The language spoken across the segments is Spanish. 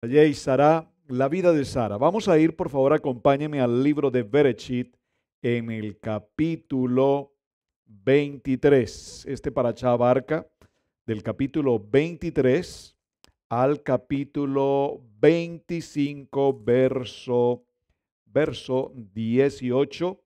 Y Sara, la vida de Sara. Vamos a ir, por favor, acompáñenme al libro de Bereshit en el capítulo 23. Este parachá abarca del capítulo 23 al capítulo 25, verso 18.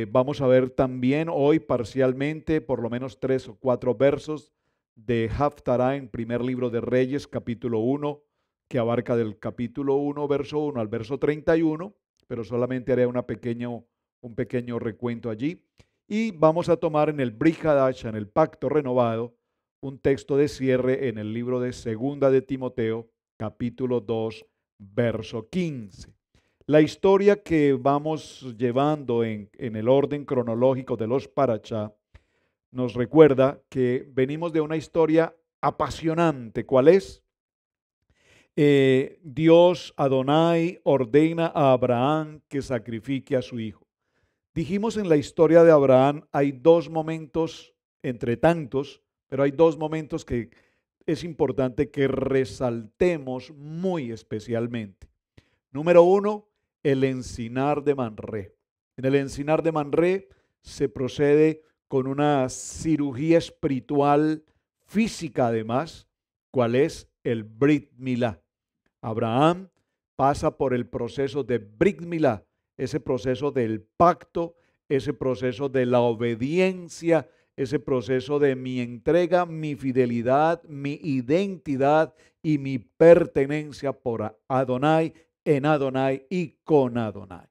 Vamos a ver también hoy parcialmente, por lo menos 3 o 4 versos de Haftará en primer libro de Reyes, capítulo 1, que abarca del capítulo 1, verso 1 al verso 31, pero solamente haré un pequeño recuento allí. Y vamos a tomar en el Brit Hadash, en el pacto renovado, un texto de cierre en el libro de Segunda de Timoteo, capítulo 2, verso 15. La historia que vamos llevando en el orden cronológico de los Parashá nos recuerda que venimos de una historia apasionante. ¿Cuál es? Dios Adonai ordena a Abraham que sacrifique a su hijo. Dijimos en la historia de Abraham hay dos momentos entre tantos, pero hay dos momentos que es importante que resaltemos muy especialmente. Número uno, el encinar de Manré. En el encinar de Manré se procede con una cirugía espiritual física además, ¿cuál es? El Brit Milá. Abraham pasa por el proceso de Brit Milá, ese proceso del pacto, ese proceso de la obediencia, ese proceso de mi entrega, mi fidelidad, mi identidad y mi pertenencia por Adonai, en Adonai y con Adonai.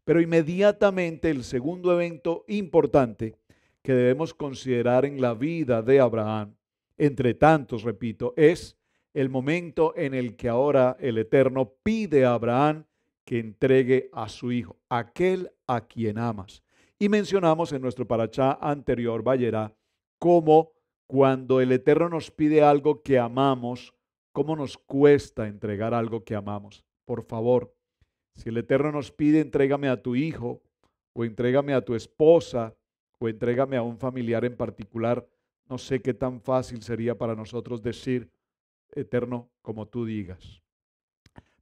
Pero inmediatamente el segundo evento importante que debemos considerar en la vida de Abraham, entre tantos, repito, es el momento en el que ahora el Eterno pide a Abraham que entregue a su hijo, aquel a quien amas. Y mencionamos en nuestro parachá anterior, Vayera, cómo cuando el Eterno nos pide algo que amamos, cómo nos cuesta entregar algo que amamos. Por favor, si el Eterno nos pide, entrégame a tu hijo, o entrégame a tu esposa, o entrégame a un familiar en particular, no sé qué tan fácil sería para nosotros decir, Eterno, como tú digas.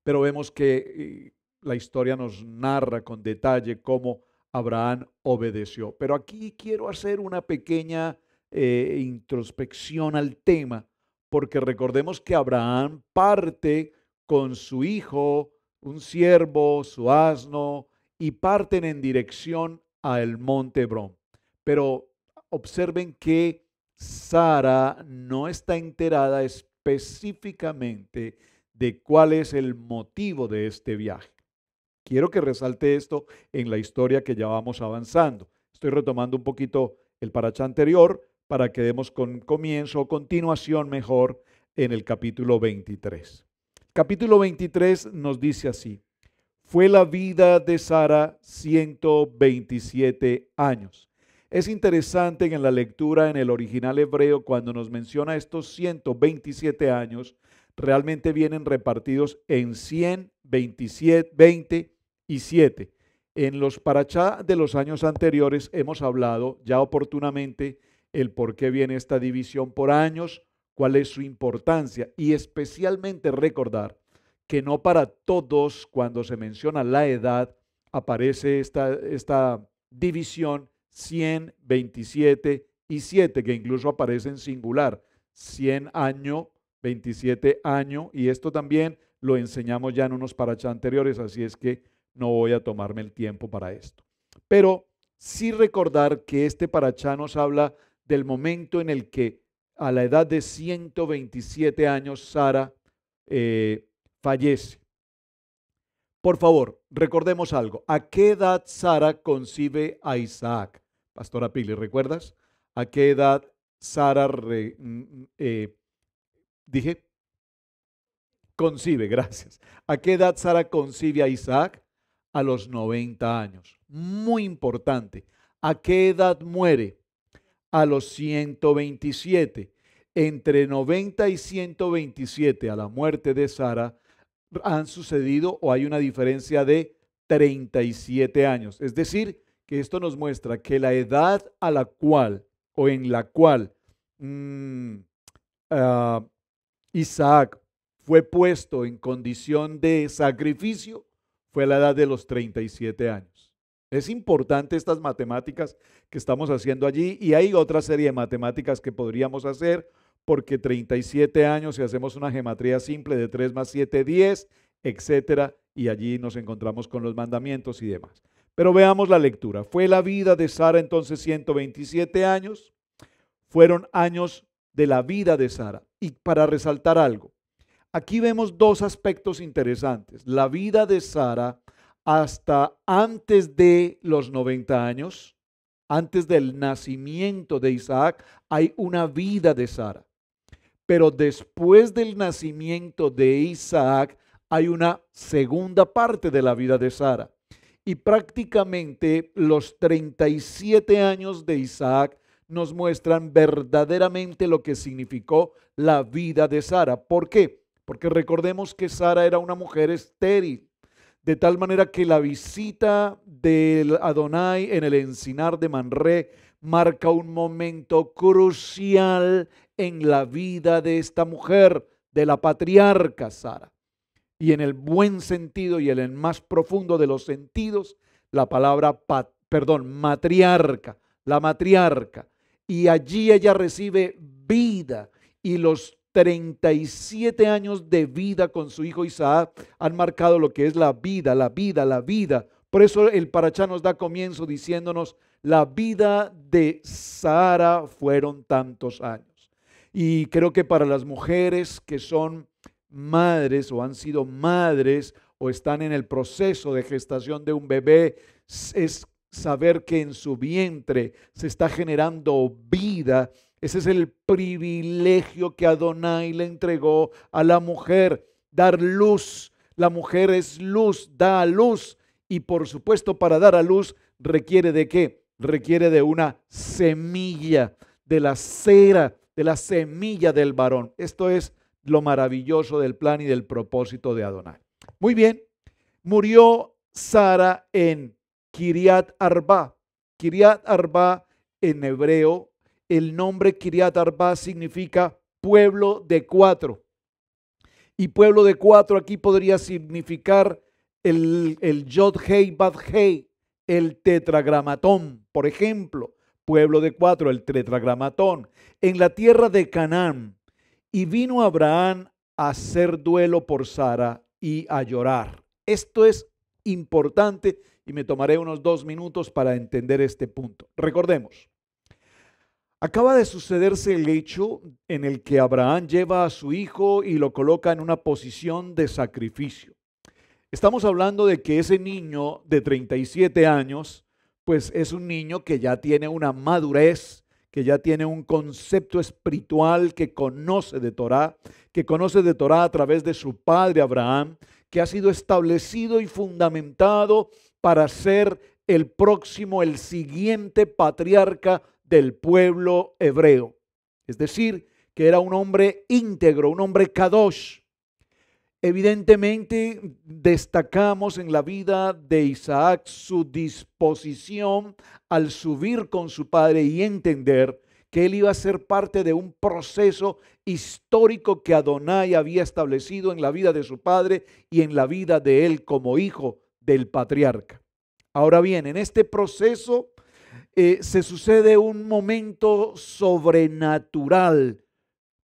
Pero vemos que la historia nos narra con detalle cómo Abraham obedeció. Pero aquí quiero hacer una pequeña introspección al tema, porque recordemos que Abraham parte con su hijo, un siervo, su asno, y parten en dirección al monte Hebrón. Pero observen que Sara no está enterada específicamente de cuál es el motivo de este viaje. Quiero que resalte esto en la historia que ya vamos avanzando. Estoy retomando un poquito el parachá anterior para que demos con comienzo o continuación mejor en el capítulo 23. Capítulo 23 nos dice así: fue la vida de Sara 127 años. Es interesante que en la lectura en el original hebreo, cuando nos menciona estos 127 años, realmente vienen repartidos en 127, 20 y 7. En los parachá de los años anteriores hemos hablado ya oportunamente el por qué viene esta división por años, cuál es su importancia y especialmente recordar que no para todos cuando se menciona la edad aparece esta división 100, 27 y 7, que incluso aparece en singular, 100 año, 27 año, y esto también lo enseñamos ya en unos parachá anteriores, así es que no voy a tomarme el tiempo para esto. Pero sí recordar que este parachá nos habla del momento en el que a la edad de 127 años Sara fallece. Por favor, recordemos algo. ¿A qué edad Sara concibe a Isaac? Pastora Pili, ¿recuerdas? ¿A qué edad Sara dije? Concibe, gracias. ¿A qué edad Sara concibe a Isaac? A los 90 años. Muy importante. ¿A qué edad muere? A los 127. Entre 90 y 127 a la muerte de Sara han sucedido o hay una diferencia de 37 años. Es decir, que esto nos muestra que la edad a la cual o en la cual uh, Isaac fue puesto en condición de sacrificio fue a la edad de los 37 años. Es importante estas matemáticas que estamos haciendo allí y hay otra serie de matemáticas que podríamos hacer porque 37 años, si hacemos una gematría simple de 3 más 7, 10, etcétera, y allí nos encontramos con los mandamientos y demás. Pero veamos la lectura. Fue la vida de Sara entonces 127 años, fueron años de la vida de Sara. Y para resaltar algo, aquí vemos dos aspectos interesantes. La vida de Sara hasta antes de los 90 años, antes del nacimiento de Isaac, hay una vida de Sara. Pero después del nacimiento de Isaac, hay una segunda parte de la vida de Sara. Y prácticamente los 37 años de Isaac nos muestran verdaderamente lo que significó la vida de Sara. ¿Por qué? Porque recordemos que Sara era una mujer estéril, de tal manera que la visita de Adonai en el encinar de Manré marca un momento crucial en la vida de esta mujer, de la patriarca Sara. Y en el buen sentido y en el más profundo de los sentidos, la palabra, matriarca, la matriarca. Y allí ella recibe vida y los 37 años de vida con su hijo Isaac han marcado lo que es la vida, la vida, la vida. Por eso el Parashá nos da comienzo diciéndonos, la vida de Sara fueron tantos años. Y creo que para las mujeres que son madres o han sido madres o están en el proceso de gestación de un bebé, es saber que en su vientre se está generando vida. Ese es el privilegio que Adonai le entregó a la mujer, dar luz. La mujer es luz, da a luz y por supuesto para dar a luz requiere de ¿qué? Requiere de una semilla, de la cera, de la semilla del varón. Esto es lo maravilloso del plan y del propósito de Adonai. Muy bien, murió Sara en Kiriat Arba. Kiriat Arba en hebreo, el nombre Kiriat Arba significa pueblo de cuatro. Y pueblo de cuatro aquí podría significar el Yod Hei Bad Hei, el tetragramatón, por ejemplo. Pueblo de cuatro, el tetragramatón. En la tierra de Canaán. Y vino Abraham a hacer duelo por Sara y a llorar. Esto es importante y me tomaré unos 2 minutos para entender este punto. Recordemos, acaba de sucederse el hecho en el que Abraham lleva a su hijo y lo coloca en una posición de sacrificio. Estamos hablando de que ese niño de 37 años, pues es un niño que ya tiene una madurez, que ya tiene un concepto espiritual, que conoce de Torah a través de su padre Abraham, que ha sido establecido y fundamentado para ser el próximo, el siguiente patriarca del pueblo hebreo. Es decir, que era un hombre íntegro, un hombre kadosh. Evidentemente destacamos en la vida de Isaac su disposición al subir con su padre y entender que él iba a ser parte de un proceso histórico que Adonai había establecido en la vida de su padre y en la vida de él como hijo del patriarca. Ahora bien, en este proceso se sucede un momento sobrenatural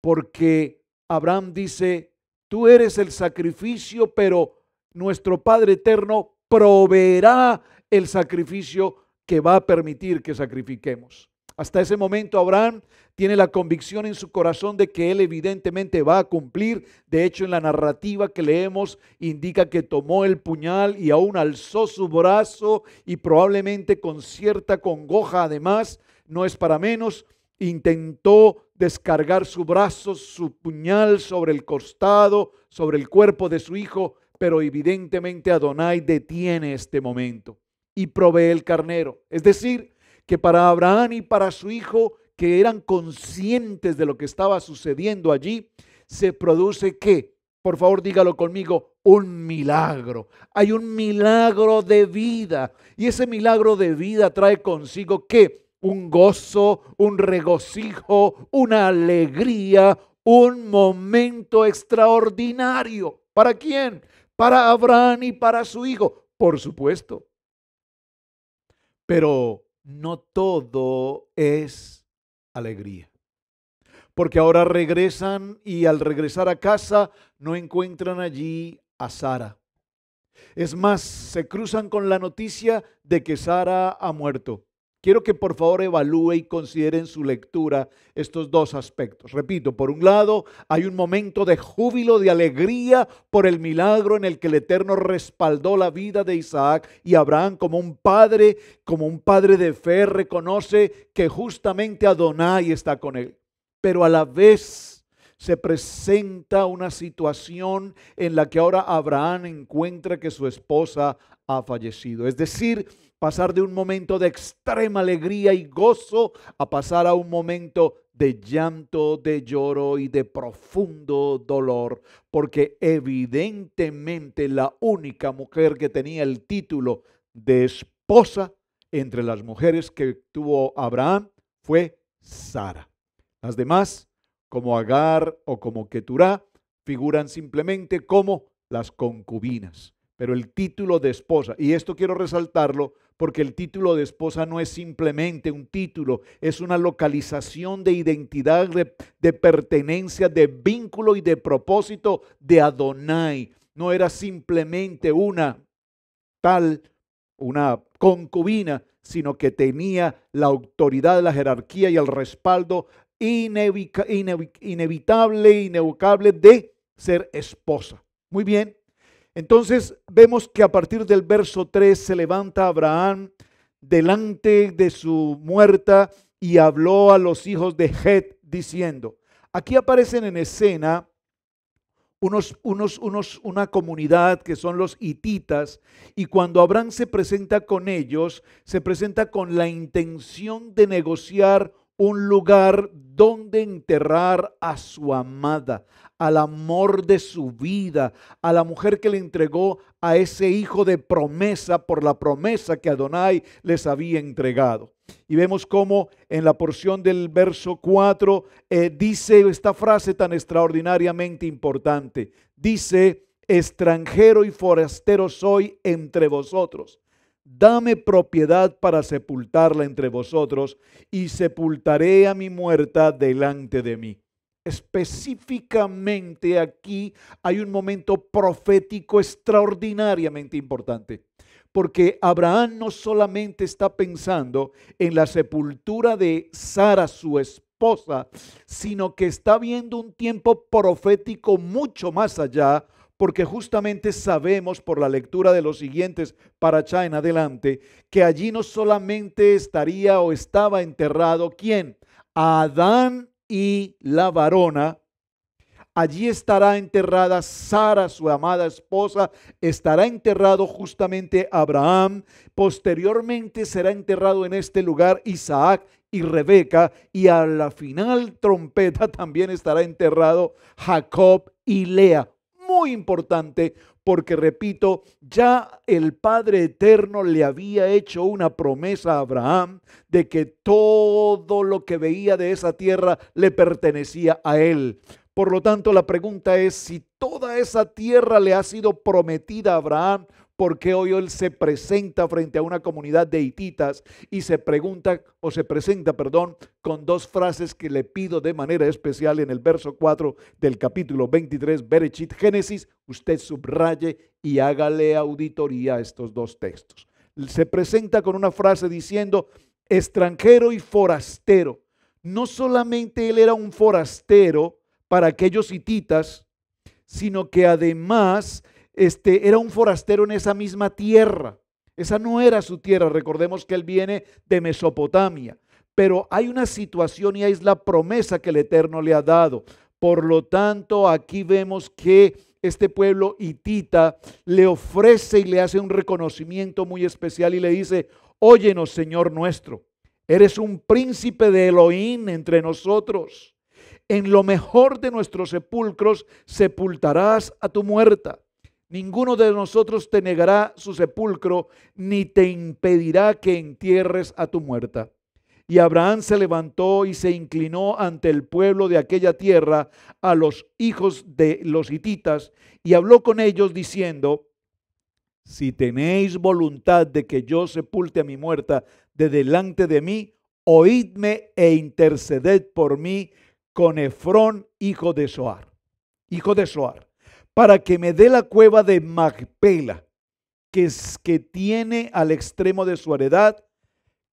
porque Abraham dice: tú eres el sacrificio, pero nuestro Padre Eterno proveerá el sacrificio que va a permitir que sacrifiquemos. Hasta ese momento Abraham tiene la convicción en su corazón de que él evidentemente va a cumplir. De hecho, en la narrativa que leemos indica que tomó el puñal y aún alzó su brazo y probablemente con cierta congoja, además, no es para menos, intentó descargar su brazo, su puñal sobre el costado, sobre el cuerpo de su hijo, pero evidentemente Adonai detiene este momento y provee el carnero. Es decir, que para Abraham y para su hijo, que eran conscientes de lo que estaba sucediendo allí, se produce ¿qué? Por favor, dígalo conmigo, un milagro. Hay un milagro de vida y ese milagro de vida trae consigo ¿qué? Un gozo, un regocijo, una alegría, un momento extraordinario. ¿Para quién? Para Abraham y para su hijo, por supuesto. Pero no todo es alegría. Porque ahora regresan y al regresar a casa no encuentran allí a Sara. Es más, se cruzan con la noticia de que Sara ha muerto. Quiero que por favor evalúe y considere en su lectura estos dos aspectos. Repito, por un lado hay un momento de júbilo, de alegría por el milagro en el que el Eterno respaldó la vida de Isaac, y Abraham como un padre de fe reconoce que justamente Adonai está con él. Pero a la vez se presenta una situación en la que ahora Abraham encuentra que su esposa ha fallecido. Es decir, pasar de un momento de extrema alegría y gozo a pasar a un momento de llanto, de lloro y de profundo dolor, porque evidentemente la única mujer que tenía el título de esposa entre las mujeres que tuvo Abraham fue Sara. Las demás, como Agar o como Keturá, figuran simplemente como las concubinas. Pero el título de esposa, y esto quiero resaltarlo porque el título de esposa no es simplemente un título, es una localización de identidad, de pertenencia, de vínculo y de propósito de Adonai. No era simplemente una concubina, sino que tenía la autoridad, la jerarquía y el respaldo inevitable, inequívoco de ser esposa. Muy bien. Entonces vemos que a partir del verso 3 se levanta Abraham delante de su muerta y habló a los hijos de Het diciendo. Aquí aparecen en escena una comunidad que son los hititas, y cuando Abraham se presenta con ellos, se presenta con la intención de negociar un lugar donde enterrar a su amada, al amor de su vida, a la mujer que le entregó a ese hijo de promesa por la promesa que Adonai les había entregado. Y vemos cómo en la porción del verso 4 dice esta frase tan extraordinariamente importante. Dice, extranjero y forastero soy entre vosotros. Dame propiedad para sepultarla entre vosotros, y sepultaré a mi muerta delante de mí. Específicamente aquí hay un momento profético extraordinariamente importante, porque Abraham no solamente está pensando en la sepultura de Sara, su esposa, sino que está viendo un tiempo profético mucho más allá, porque justamente sabemos por la lectura de los siguientes parashá en adelante, que allí no solamente estaría o estaba enterrado, ¿quién? Adán y la varona. Allí estará enterrada Sara, su amada esposa, estará enterrado justamente Abraham, posteriormente será enterrado en este lugar Isaac y Rebeca, y a la final trompeta también estará enterrado Jacob y Lea. Muy importante, porque repito, ya el Padre Eterno le había hecho una promesa a Abraham de que todo lo que veía de esa tierra le pertenecía a él. Por lo tanto, la pregunta es, si toda esa tierra le ha sido prometida a Abraham, ¿por qué hoy él se presenta frente a una comunidad de hititas y se presenta, con dos frases que le pido de manera especial en el verso 4 del capítulo 23, Bereshit, Génesis? Usted subraye y hágale auditoría a estos dos textos. Se presenta con una frase diciendo, extranjero y forastero. No solamente él era un forastero para aquellos hititas, sino que además era un forastero en esa misma tierra. Esa no era su tierra. Recordemos que él viene de Mesopotamia. Pero hay una situación y es la promesa que el Eterno le ha dado. Por lo tanto, aquí vemos que este pueblo hitita le ofrece y le hace un reconocimiento muy especial y le dice, óyenos, Señor nuestro, eres un príncipe de Elohim entre nosotros. En lo mejor de nuestros sepulcros sepultarás a tu muerta. Ninguno de nosotros te negará su sepulcro, ni te impedirá que entierres a tu muerta. Y Abraham se levantó y se inclinó ante el pueblo de aquella tierra, a los hijos de los hititas, y habló con ellos diciendo: si tenéis voluntad de que yo sepulte a mi muerta de delante de mí, oídme e interceded por mí con Efrón, hijo de Zoar, para que me dé la cueva de Macpela, que tiene al extremo de su heredad,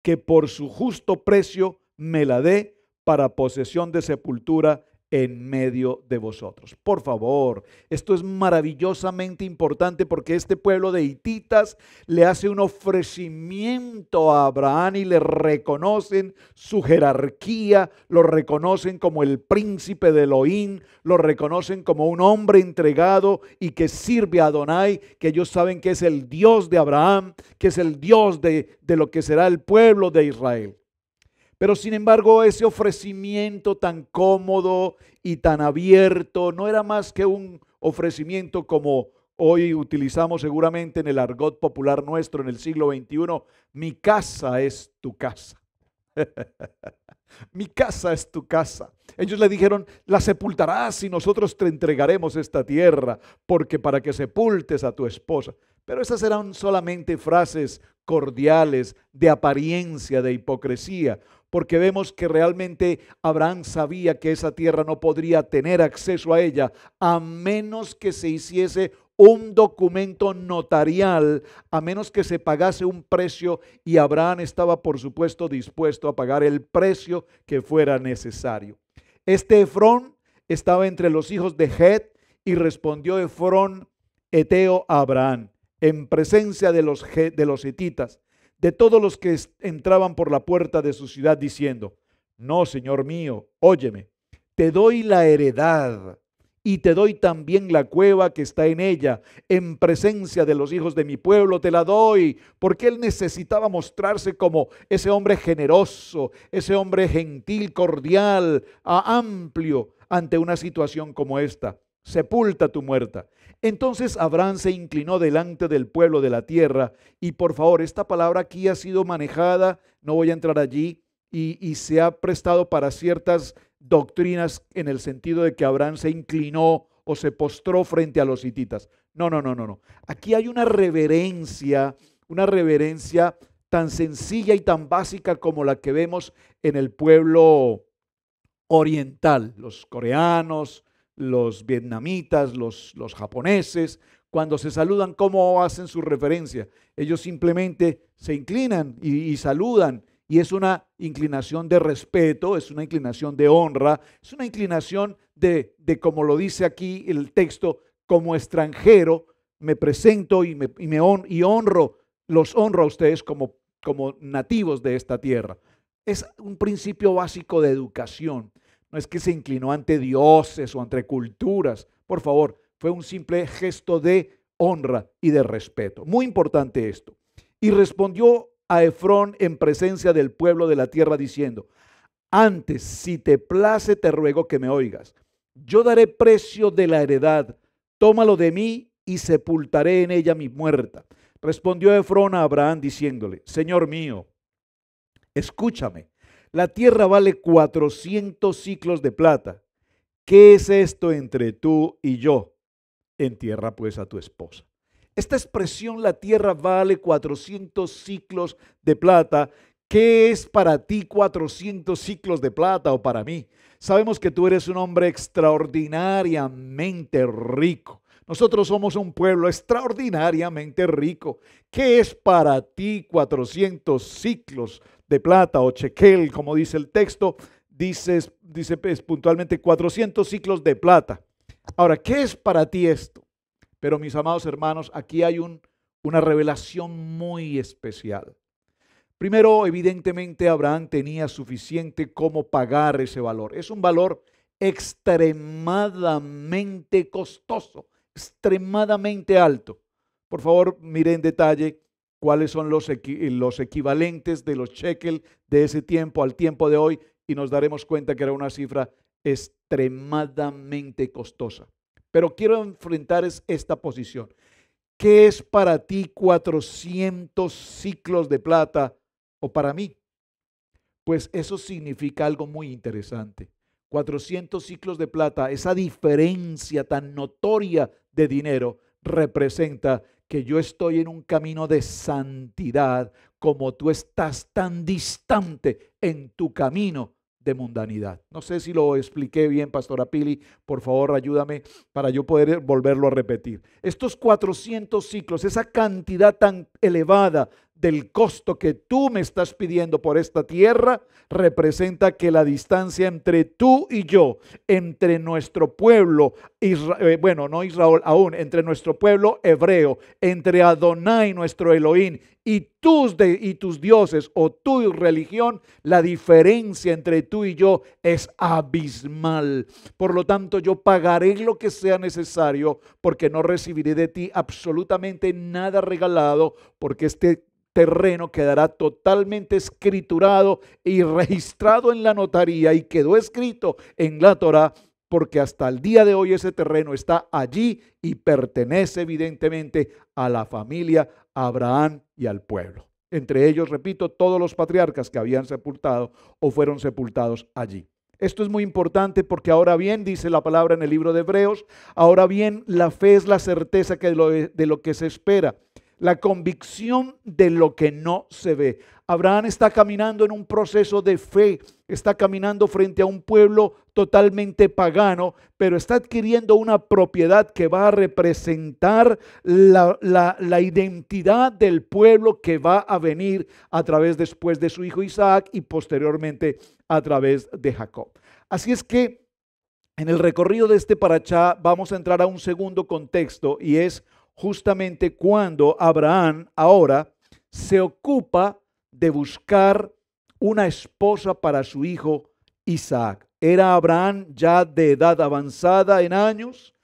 que por su justo precio me la dé para posesión de sepultura en medio de vosotros. Por favor, esto es maravillosamente importante, porque este pueblo de hititas le hace un ofrecimiento a Abraham y le reconocen su jerarquía, lo reconocen como el príncipe de Elohim, lo reconocen como un hombre entregado y que sirve a Adonai, que ellos saben que es el Dios de Abraham, que es el Dios de lo que será el pueblo de Israel. Pero sin embargo, ese ofrecimiento tan cómodo y tan abierto no era más que un ofrecimiento como hoy utilizamos seguramente en el argot popular nuestro en el siglo XXI: mi casa es tu casa. Mi casa es tu casa. Ellos le dijeron: la sepultarás y nosotros te entregaremos esta tierra, porque para que sepultes a tu esposa. Pero esas eran solamente frases cordiales, de apariencia, de hipocresía, porque vemos que realmente Abraham sabía que esa tierra no podría tener acceso a ella a menos que se hiciese un documento notarial, a menos que se pagase un precio, y Abraham estaba por supuesto dispuesto a pagar el precio que fuera necesario. Este Efrón estaba entre los hijos de Het, y respondió Efrón eteo a Abraham en presencia de los hititas, de todos los que entraban por la puerta de su ciudad, diciendo: no, señor mío, óyeme, te doy la heredad y te doy también la cueva que está en ella, en presencia de los hijos de mi pueblo te la doy, porque él necesitaba mostrarse como ese hombre generoso, ese hombre gentil, cordial, amplio ante una situación como esta. Sepulta tu muerta. Entonces Abraham se inclinó delante del pueblo de la tierra, y por favor, esta palabra aquí ha sido manejada, no voy a entrar allí, y se ha prestado para ciertas doctrinas en el sentido de que Abraham se inclinó o se postró frente a los hititas. No, no, no, no, no. Aquí hay una reverencia tan sencilla y tan básica como la que vemos en el pueblo oriental, los coreanos, los vietnamitas, los japoneses. Cuando se saludan, ¿cómo hacen su referencia? Ellos simplemente se inclinan y saludan, y es una inclinación de respeto, es una inclinación de honra, es una inclinación como lo dice aquí el texto: como extranjero me presento y honro, los honro a ustedes como nativos de esta tierra. Es un principio básico de educación. No es que se inclinó ante dioses o ante culturas. Por favor, fue un simple gesto de honra y de respeto. Muy importante esto. Y respondió a Efrón en presencia del pueblo de la tierra diciendo: antes, si te place, te ruego que me oigas. Yo daré precio de la heredad, tómalo de mí y sepultaré en ella mi muerta. Respondió Efrón a Abraham diciéndole: Señor mío, escúchame, la tierra vale 400 siclos de plata. ¿Qué es esto entre tú y yo? Entierra pues a tu esposa. Esta expresión, la tierra vale 400 siclos de plata, ¿qué es para ti 400 siclos de plata o para mí? Sabemos que tú eres un hombre extraordinariamente rico. Nosotros somos un pueblo extraordinariamente rico. ¿Qué es para ti 400 siclos de plata o shekel, como dice el texto? Dice puntualmente 400 siclos de plata. Ahora, ¿qué es para ti esto? Pero mis amados hermanos, aquí hay una revelación muy especial. Primero, evidentemente, Abraham tenía suficiente como pagar ese valor. Es un valor extremadamente costoso, extremadamente alto. Por favor, mire en detalle cuáles son los equivalentes de los shekel de ese tiempo al tiempo de hoy, y nos daremos cuenta que era una cifra extremadamente costosa. Pero quiero enfrentar esta posición. ¿Qué es para ti 400 siclos de plata o para mí? Pues eso significa algo muy interesante. 400 ciclos de plata, esa diferencia tan notoria de dinero, representa que yo estoy en un camino de santidad como tú estás tan distante en tu camino de mundanidad. No sé si lo expliqué bien, Pastora Pili, por favor ayúdame para yo poder volverlo a repetir. Estos 400 ciclos, esa cantidad tan elevada del costo que tú me estás pidiendo por esta tierra, representa que la distancia entre tú y yo, entre nuestro pueblo, bueno, no Israel aún, entre nuestro pueblo hebreo, entre Adonai, nuestro Elohim, y tus dioses o tu religión, la diferencia entre tú y yo es abismal. Por lo tanto, yo pagaré lo que sea necesario porque no recibiré de ti absolutamente nada regalado, porque este terreno quedará totalmente escriturado y registrado en la notaría y quedó escrito en la Torá, porque hasta el día de hoy ese terreno está allí y pertenece evidentemente a la familia Abraham y al pueblo. Entre ellos, repito, todos los patriarcas que habían sepultado o fueron sepultados allí. Esto es muy importante porque ahora bien, dice la palabra en el libro de Hebreos, ahora bien, la fe es la certeza de lo que se espera, la convicción de lo que no se ve. Abraham está caminando en un proceso de fe, está caminando frente a un pueblo totalmente pagano, pero está adquiriendo una propiedad que va a representar la identidad del pueblo que va a venir a través después de su hijo Isaac y posteriormente a través de Jacob. Así es que en el recorrido de este parashá vamos a entrar a un segundo contexto, y es justamente cuando Abraham ahora se ocupa de buscar una esposa para su hijo Isaac. Era Abraham ya de edad avanzada en años.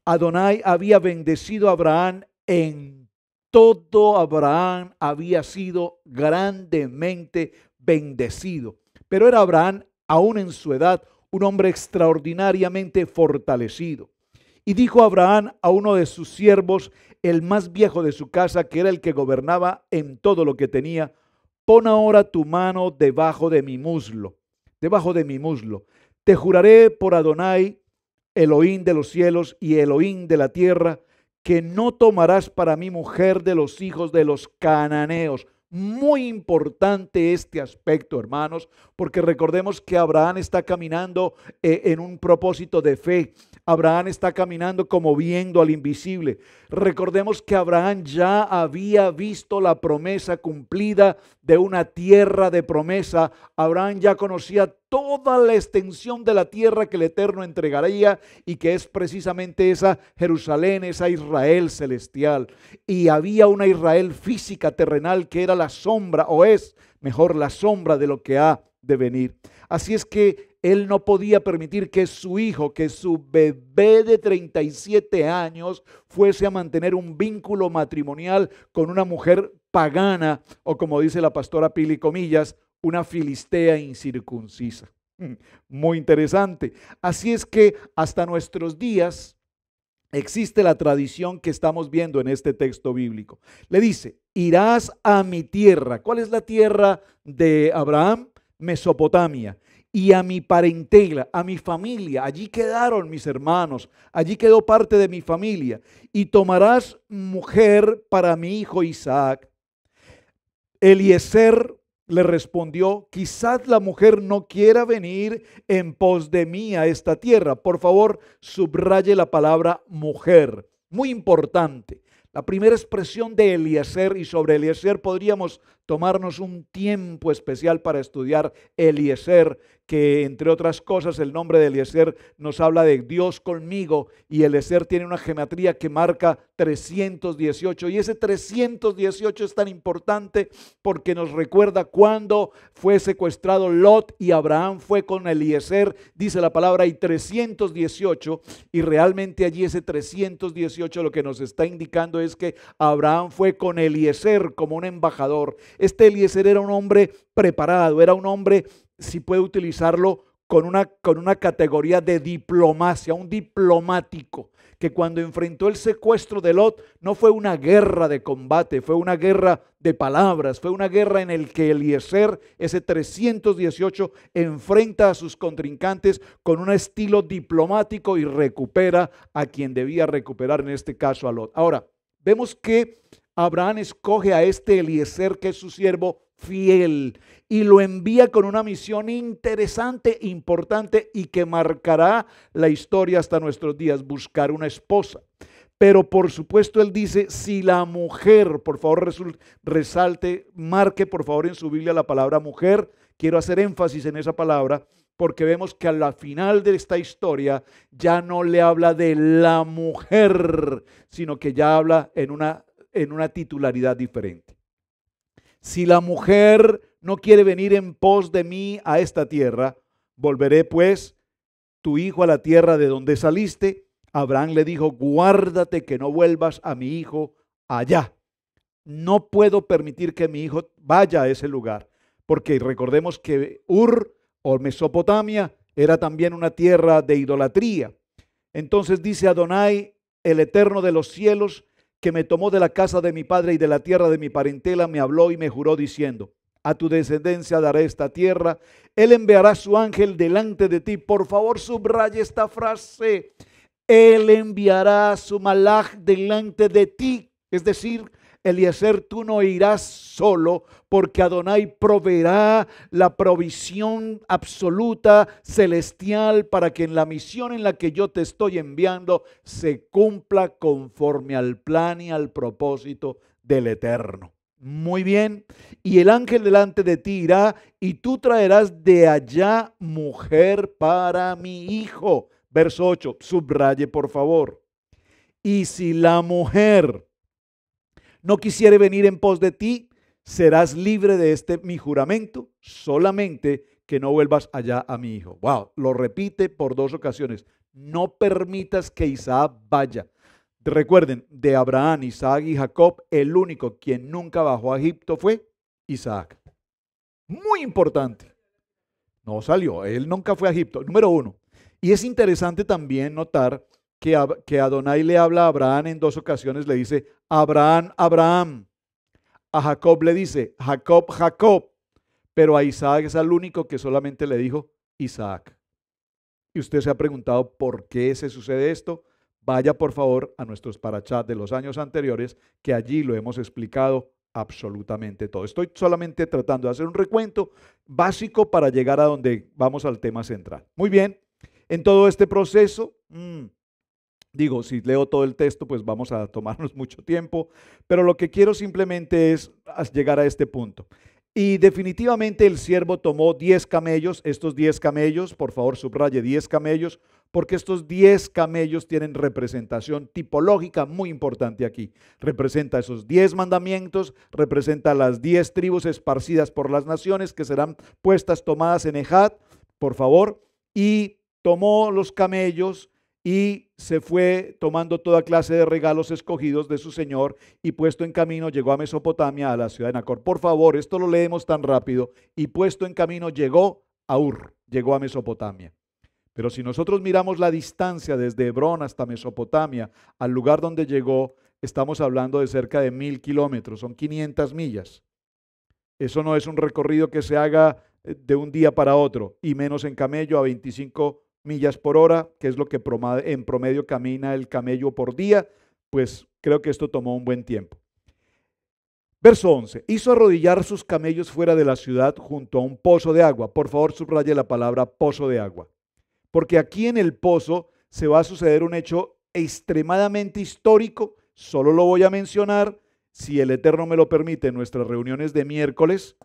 Adonai había bendecido a Abraham en todo. Abraham había sido grandemente bendecido. Pero era Abraham, aún en su edad, un hombre extraordinariamente fortalecido. Y dijo Abraham a uno de sus siervos, el más viejo de su casa, que era el que gobernaba en todo lo que tenía: pon ahora tu mano debajo de mi muslo, debajo de mi muslo. Te juraré por Adonai, Elohim de los cielos y Elohim de la tierra, que no tomarás para mí mujer de los hijos de los cananeos. Muy importante este aspecto, hermanos, porque recordemos que Abraham está caminando en un propósito de fe. Abraham está caminando como viendo al invisible. Recordemos que Abraham ya había visto la promesa cumplida de una tierra de promesa. Abraham ya conocía toda la extensión de la tierra que el Eterno entregaría, y que es precisamente esa Jerusalén, esa Israel celestial. Y había una Israel física, terrenal, que era la sombra, o es mejor la sombra de lo que ha de venir. Así es que él no podía permitir que su hijo, que su bebé de 37 años, fuese a mantener un vínculo matrimonial con una mujer pagana, o como dice la pastora Pili, comillas, una filistea incircuncisa. Muy interesante. Así es que hasta nuestros días existe la tradición que estamos viendo en este texto bíblico. Le dice: irás a mi tierra. ¿Cuál es la tierra de Abraham? Mesopotamia. Y a mi parentela, a mi familia. Allí quedaron mis hermanos, allí quedó parte de mi familia. Y tomarás mujer para mi hijo Isaac. Eliezer le respondió: quizás la mujer no quiera venir en pos de mí a esta tierra. Por favor, subraye la palabra mujer, muy importante. La primera expresión de Eliezer, y sobre Eliezer podríamos tomarnos un tiempo especial para estudiar Eliezer, que entre otras cosas el nombre de Eliezer nos habla de Dios conmigo, y Eliezer tiene una gematría que marca 318, y ese 318 es tan importante porque nos recuerda cuando fue secuestrado Lot y Abraham fue con Eliezer, dice la palabra, y 318, y realmente allí ese 318 lo que nos está indicando es que Abraham fue con Eliezer como un embajador. Este Eliezer era un hombre preparado, era un hombre, si puede utilizarlo, con una categoría de diplomacia, un diplomático que cuando enfrentó el secuestro de Lot no fue una guerra de combate, fue una guerra de palabras, fue una guerra en el que Eliezer, ese 318, enfrenta a sus contrincantes con un estilo diplomático y recupera a quien debía recuperar, en este caso a Lot. Ahora, vemos que Abraham escoge a este Eliezer, que es su siervo fiel, y lo envía con una misión interesante, importante y que marcará la historia hasta nuestros días: buscar una esposa. Pero por supuesto él dice, si la mujer, por favor resalte, marque por favor en su Biblia la palabra mujer. Quiero hacer énfasis en esa palabra porque vemos que a la final de esta historia ya no le habla de la mujer, sino que ya habla en una titularidad diferente. Si la mujer no quiere venir en pos de mí a esta tierra, volveré pues tu hijo a la tierra de donde saliste. Abraham le dijo, guárdate que no vuelvas a mi hijo allá. No puedo permitir que mi hijo vaya a ese lugar, porque recordemos que Ur o Mesopotamia era también una tierra de idolatría. Entonces dice Adonai, el Eterno de los cielos, que me tomó de la casa de mi padre y de la tierra de mi parentela, me habló y me juró diciendo, a tu descendencia daré esta tierra, él enviará su ángel delante de ti. Por favor, subraye esta frase, él enviará su malaj delante de ti. Es decir, Eliezer, tú no irás solo, porque Adonai proveerá la provisión absoluta, celestial, para que en la misión en la que yo te estoy enviando se cumpla conforme al plan y al propósito del Eterno. Muy bien, y el ángel delante de ti irá, y tú traerás de allá mujer para mi hijo. Verso 8, subraye por favor. Y si la mujer no quisiere venir en pos de ti, serás libre de este mi juramento, solamente que no vuelvas allá a mi hijo. Wow, lo repite por 2 ocasiones. No permitas que Isaac vaya. Recuerden, de Abraham, Isaac y Jacob, el único quien nunca bajó a Egipto fue Isaac. Muy importante. No salió, él nunca fue a Egipto. Número 1. Y es interesante también notar que Adonai le habla a Abraham en 2 ocasiones, le dice, Abraham, Abraham. A Jacob le dice, Jacob, Jacob. Pero a Isaac es el único que solamente le dijo, Isaac. Y usted se ha preguntado por qué se sucede esto. Vaya por favor a nuestros parachats de los años anteriores, que allí lo hemos explicado absolutamente todo. Estoy solamente tratando de hacer un recuento básico para llegar a donde vamos al tema central. Muy bien, en todo este proceso, si leo todo el texto, pues vamos a tomarnos mucho tiempo, pero lo que quiero simplemente es llegar a este punto. Y definitivamente el siervo tomó 10 camellos, estos 10 camellos, por favor subraye 10 camellos, porque estos 10 camellos tienen representación tipológica muy importante aquí. Representa esos 10 mandamientos, representa las 10 tribus esparcidas por las naciones que serán puestas, tomadas en Ejat, por favor, y tomó los camellos y se fue tomando toda clase de regalos escogidos de su señor, y puesto en camino llegó a Mesopotamia, a la ciudad de Nacor. Por favor, esto lo leemos tan rápido. Y puesto en camino llegó a Ur, llegó a Mesopotamia. Pero si nosotros miramos la distancia desde Hebrón hasta Mesopotamia, al lugar donde llegó, estamos hablando de cerca de 1000 kilómetros, son 500 millas. Eso no es un recorrido que se haga de un día para otro, y menos en camello a 25 millas por hora, que es lo que en promedio camina el camello por día. Pues creo que esto tomó un buen tiempo. Verso 11, hizo arrodillar sus camellos fuera de la ciudad junto a un pozo de agua. Por favor, subraye la palabra pozo de agua, porque aquí en el pozo se va a suceder un hecho extremadamente histórico. Solo lo voy a mencionar, si el Eterno me lo permite, en nuestras reuniones de miércoles.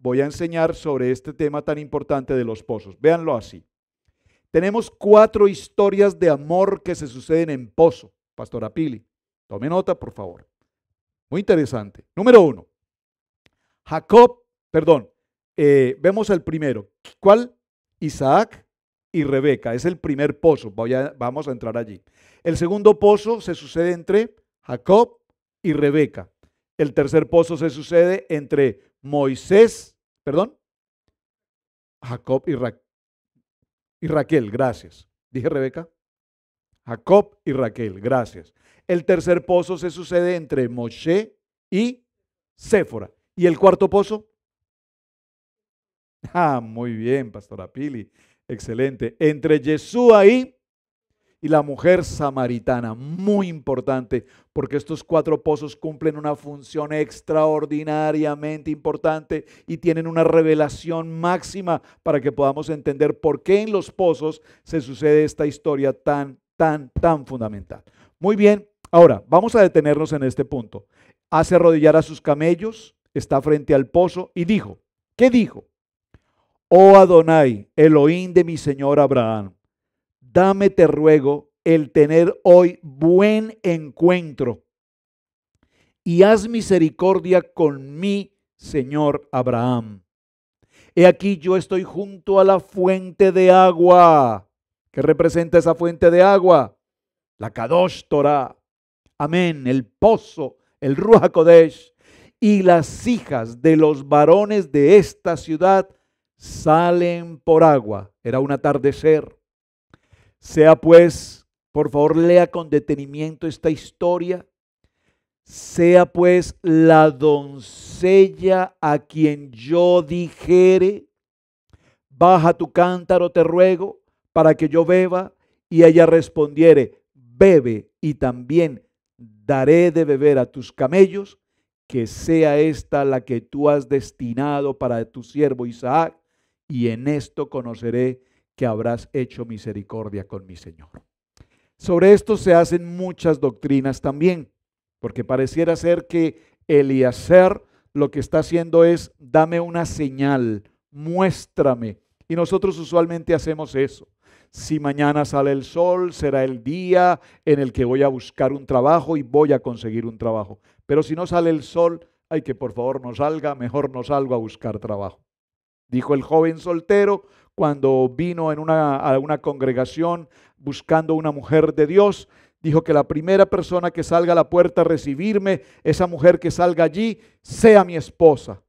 Voy a enseñar sobre este tema tan importante de los pozos. Véanlo así. Tenemos 4 historias de amor que se suceden en pozo. Pastora Pili, tome nota, por favor. Muy interesante. Número 1. Vemos el primero. ¿Cuál? Isaac y Rebeca. Es el primer pozo. Vamos a entrar allí. El segundo pozo se sucede entre Jacob y Rebeca. El tercer pozo se sucede entre Jacob y Raquel, gracias. ¿Dije Rebeca? Jacob y Raquel, gracias. El tercer pozo se sucede entre Moshe y Séfora. ¿Y el cuarto pozo? Muy bien, Pastora Pili, excelente. Entre Yeshua y la mujer samaritana, muy importante, porque estos cuatro pozos cumplen una función extraordinariamente importante y tienen una revelación máxima para que podamos entender por qué en los pozos se sucede esta historia tan fundamental. Muy bien, ahora vamos a detenernos en este punto. Hace arrodillar a sus camellos, está frente al pozo y dijo, ¿qué dijo? Oh Adonai, Elohim de mi señor Abraham, dame, te ruego, el tener hoy buen encuentro y haz misericordia con mi señor Abraham. He aquí yo estoy junto a la fuente de agua. ¿Qué representa esa fuente de agua? La Kadosh Torah. Amén, el pozo, el Ruach HaKodesh. Y las hijas de los varones de esta ciudad salen por agua. Era un atardecer. Sea pues, por favor, lea con detenimiento esta historia. Sea pues la doncella a quien yo dijere, baja tu cántaro, te ruego, para que yo beba. Y ella respondiere, bebe, y también daré de beber a tus camellos, que sea esta la que tú has destinado para tu siervo Isaac, y en esto conoceré que habrás hecho misericordia con mi Señor. Sobre esto se hacen muchas doctrinas también, porque pareciera ser que Eliezer lo que está haciendo es, dame una señal, muéstrame. Y nosotros usualmente hacemos eso. Si mañana sale el sol, será el día en el que voy a buscar un trabajo y voy a conseguir un trabajo. Pero si no sale el sol, ay, que por favor no salga, mejor no salgo a buscar trabajo. Dijo el joven soltero cuando vino a una congregación buscando una mujer de Dios. Dijo que la primera persona que salga a la puerta a recibirme, esa mujer que salga allí, sea mi esposa.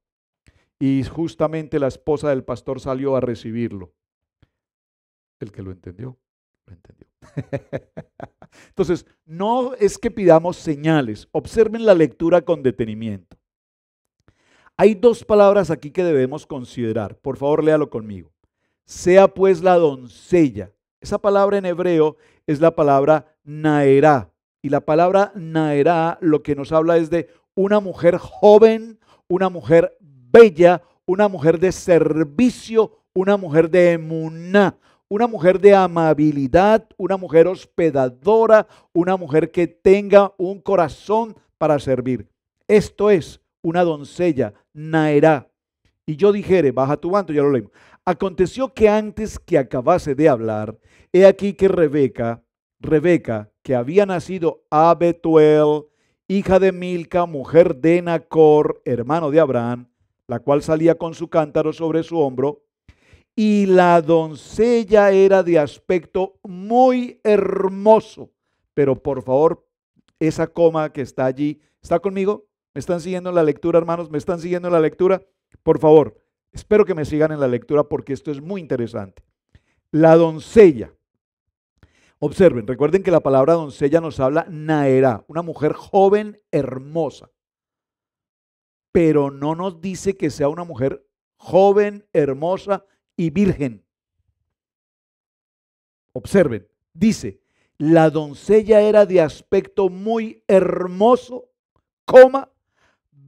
Y justamente la esposa del pastor salió a recibirlo. El que lo entendió, lo entendió. Entonces, no es que pidamos señales. Observen la lectura con detenimiento. Hay dos palabras aquí que debemos considerar. Por favor, léalo conmigo. Sea pues la doncella. Esa palabra en hebreo es la palabra naerá. Y la palabra naerá lo que nos habla es de una mujer joven, una mujer bella, una mujer de servicio, una mujer de emuná, una mujer de amabilidad, una mujer hospedadora, una mujer que tenga un corazón para servir. Esto es una doncella, naerá. Y yo dijere, baja tu manto, ya lo leímos. Aconteció que antes que acabase de hablar, he aquí que Rebeca, que había nacido a Betuel, hija de Milca, mujer de Nacor, hermano de Abraham, la cual salía con su cántaro sobre su hombro, y la doncella era de aspecto muy hermoso. Pero por favor, esa coma que está allí, ¿está conmigo? ¿Me están siguiendo en la lectura, hermanos? ¿Me están siguiendo en la lectura? Por favor, espero que me sigan en la lectura porque esto es muy interesante. La doncella. Observen, recuerden que la palabra doncella nos habla naerá, una mujer joven, hermosa. Pero no nos dice que sea una mujer joven, hermosa y virgen. Observen, dice, la doncella era de aspecto muy hermoso,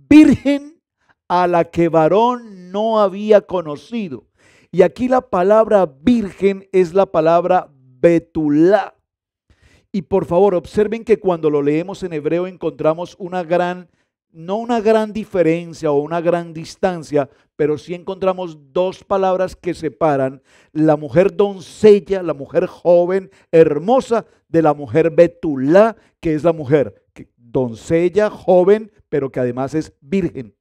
virgen, a la que varón no había conocido. Y aquí la palabra virgen es la palabra betulá. Y por favor, observen que cuando lo leemos en hebreo encontramos no una gran diferencia o una gran distancia, pero sí encontramos dos palabras que separan la mujer doncella, la mujer joven, hermosa, de la mujer betulá, que es la mujer doncella, joven, pero que además es virgen.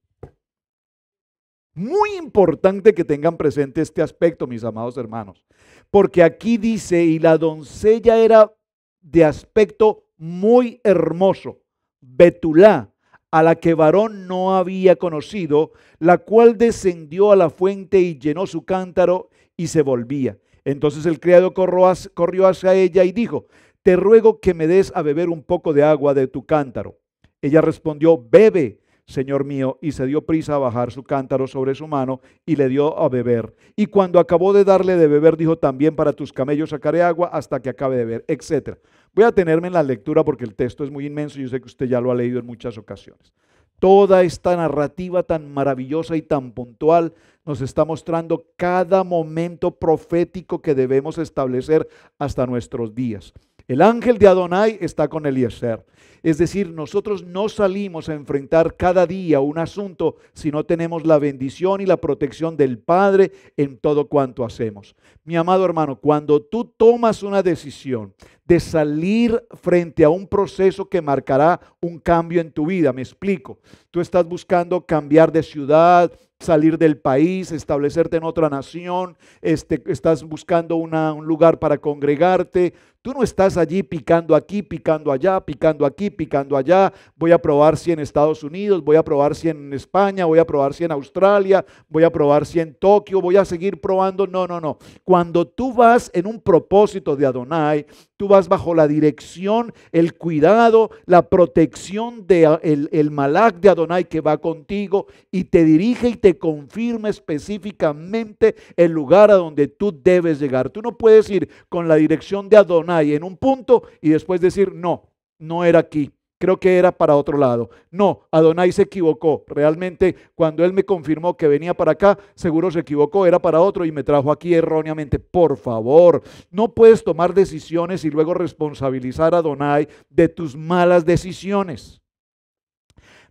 Muy importante que tengan presente este aspecto, mis amados hermanos, porque aquí dice, y la doncella era de aspecto muy hermoso, betulá, a la que varón no había conocido, la cual descendió a la fuente y llenó su cántaro y se volvía. Entonces el criado corrió hacia ella y dijo, te ruego que me des a beber un poco de agua de tu cántaro. Ella respondió, bebe, señor mío, y se dio prisa a bajar su cántaro sobre su mano y le dio a beber. Y cuando acabó de darle de beber, dijo, también para tus camellos sacaré agua hasta que acabe de beber, etc. Voy a tenerme en la lectura porque el texto es muy inmenso y yo sé que usted ya lo ha leído en muchas ocasiones. Toda esta narrativa tan maravillosa y tan puntual nos está mostrando cada momento profético que debemos establecer hasta nuestros días. El ángel de Adonai está con Eliezer. Es decir, nosotros no salimos a enfrentar cada día un asunto si no tenemos la bendición y la protección del Padre en todo cuanto hacemos. Mi amado hermano, cuando tú tomas una decisión de salir frente a un proceso que marcará un cambio en tu vida, me explico. Tú estás buscando cambiar de ciudad, salir del país, establecerte en otra nación, estás buscando un lugar para congregarte. Tú no estás allí picando aquí, picando allá, picando aquí, picando allá. Voy a probar si en Estados Unidos, voy a probar si en España, voy a probar si en Australia, voy a probar si en Tokio, voy a seguir probando. No, no, no. Cuando tú vas en un propósito de Adonai, tú vas bajo la dirección, el cuidado, la protección de el malach de Adonai que va contigo y te dirige y te confirma específicamente el lugar a donde tú debes llegar. Tú no puedes ir con la dirección de Adonai en un punto y después decir, no, no era aquí. Creo que era para otro lado. No, Adonai se equivocó. Realmente cuando Él me confirmó que venía para acá, seguro se equivocó, era para otro y me trajo aquí erróneamente. Por favor, no puedes tomar decisiones y luego responsabilizar a Adonai de tus malas decisiones.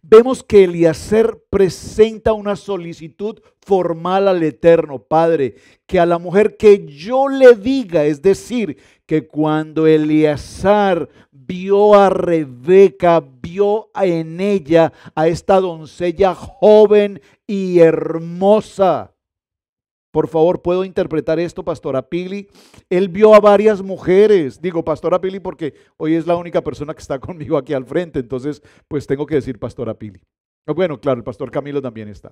Vemos que Eliezer presenta una solicitud formal al Eterno Padre, que a la mujer que yo le diga, es decir, que cuando Eliezer vio a Rebeca, vio en ella a esta doncella joven y hermosa. Por favor, ¿puedo interpretar esto, Pastora Pili? Él vio a varias mujeres. Digo, Pastora Pili, porque hoy es la única persona que está conmigo aquí al frente. Entonces, pues tengo que decir Pastora Pili. Bueno, claro, el Pastor Camilo también está.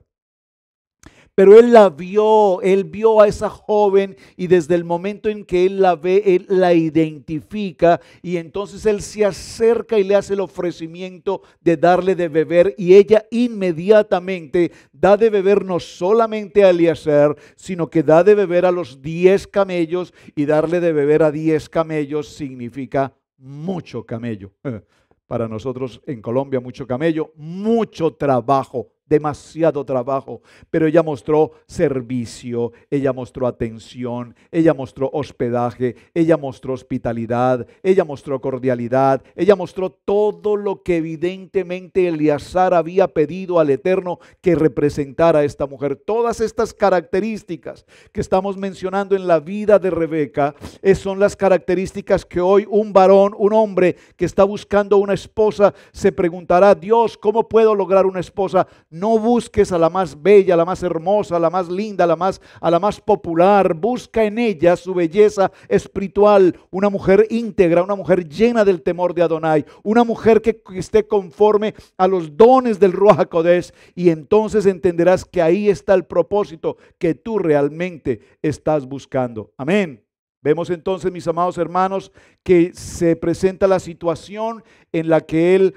Pero él vio a esa joven y desde el momento en que él la ve, él la identifica y entonces él se acerca y le hace el ofrecimiento de darle de beber y ella inmediatamente da de beber no solamente a Eliezer, sino que da de beber a los 10 camellos y darle de beber a 10 camellos significa mucho camello. Para nosotros en Colombia mucho camello, mucho trabajo. Demasiado trabajo, pero ella mostró servicio, ella mostró atención, ella mostró hospedaje, ella mostró hospitalidad, ella mostró cordialidad, ella mostró todo lo que evidentemente Eliezer había pedido al Eterno que representara a esta mujer. Todas estas características que estamos mencionando en la vida de Rebeca son las características que hoy un varón, un hombre que está buscando una esposa se preguntará, Dios, ¿cómo puedo lograr una esposa? No busques a la más bella, a la más hermosa, a la más linda, a la más popular. Busca en ella su belleza espiritual, una mujer íntegra, una mujer llena del temor de Adonai, una mujer que esté conforme a los dones del Ruach HaKodesh, y entonces entenderás que ahí está el propósito que tú realmente estás buscando. Amén. Vemos entonces, mis amados hermanos, que se presenta la situación en la que él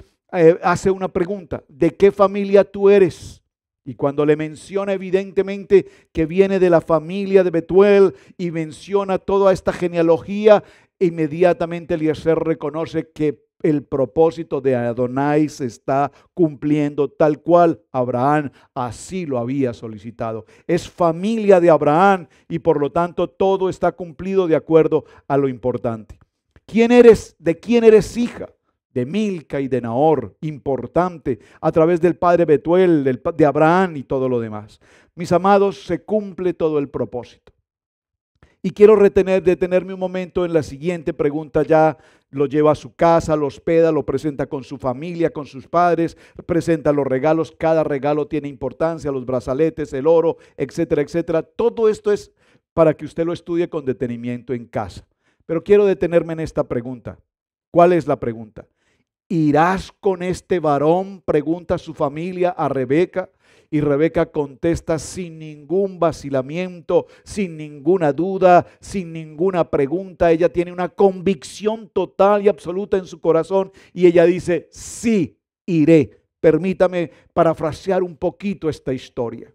hace una pregunta: ¿de qué familia tú eres? Y cuando le menciona evidentemente que viene de la familia de Betuel y menciona toda esta genealogía, inmediatamente Eliezer reconoce que el propósito de Adonai se está cumpliendo tal cual Abraham así lo había solicitado. Es familia de Abraham y por lo tanto todo está cumplido de acuerdo a lo importante. ¿Quién eres? ¿De quién eres hija? De Milca y de Nahor, importante, a través del padre Betuel, de Abraham y todo lo demás. Mis amados, se cumple todo el propósito. Y quiero detenerme un momento en la siguiente pregunta. Ya lo lleva a su casa, lo hospeda, lo presenta con su familia, con sus padres, presenta los regalos, cada regalo tiene importancia, los brazaletes, el oro, etcétera, etcétera. Todo esto es para que usted lo estudie con detenimiento en casa. Pero quiero detenerme en esta pregunta. ¿Cuál es la pregunta? ¿Irás con este varón? Pregunta su familia a Rebeca. Y Rebeca contesta sin ningún vacilamiento, sin ninguna duda, sin ninguna pregunta. Ella tiene una convicción total y absoluta en su corazón y ella dice, sí, iré. Permítame parafrasear un poquito esta historia.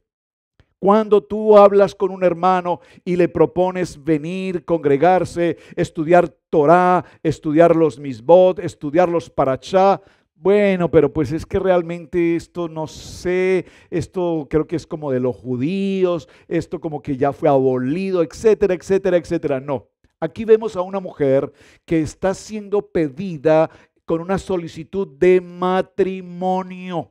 Cuando tú hablas con un hermano y le propones venir, congregarse, estudiar Torah, estudiar los misbot, estudiar los parashá, bueno, pero pues es que realmente esto no sé, esto creo que es como de los judíos, esto como que ya fue abolido, etcétera, etcétera, etcétera. No, aquí vemos a una mujer que está siendo pedida con una solicitud de matrimonio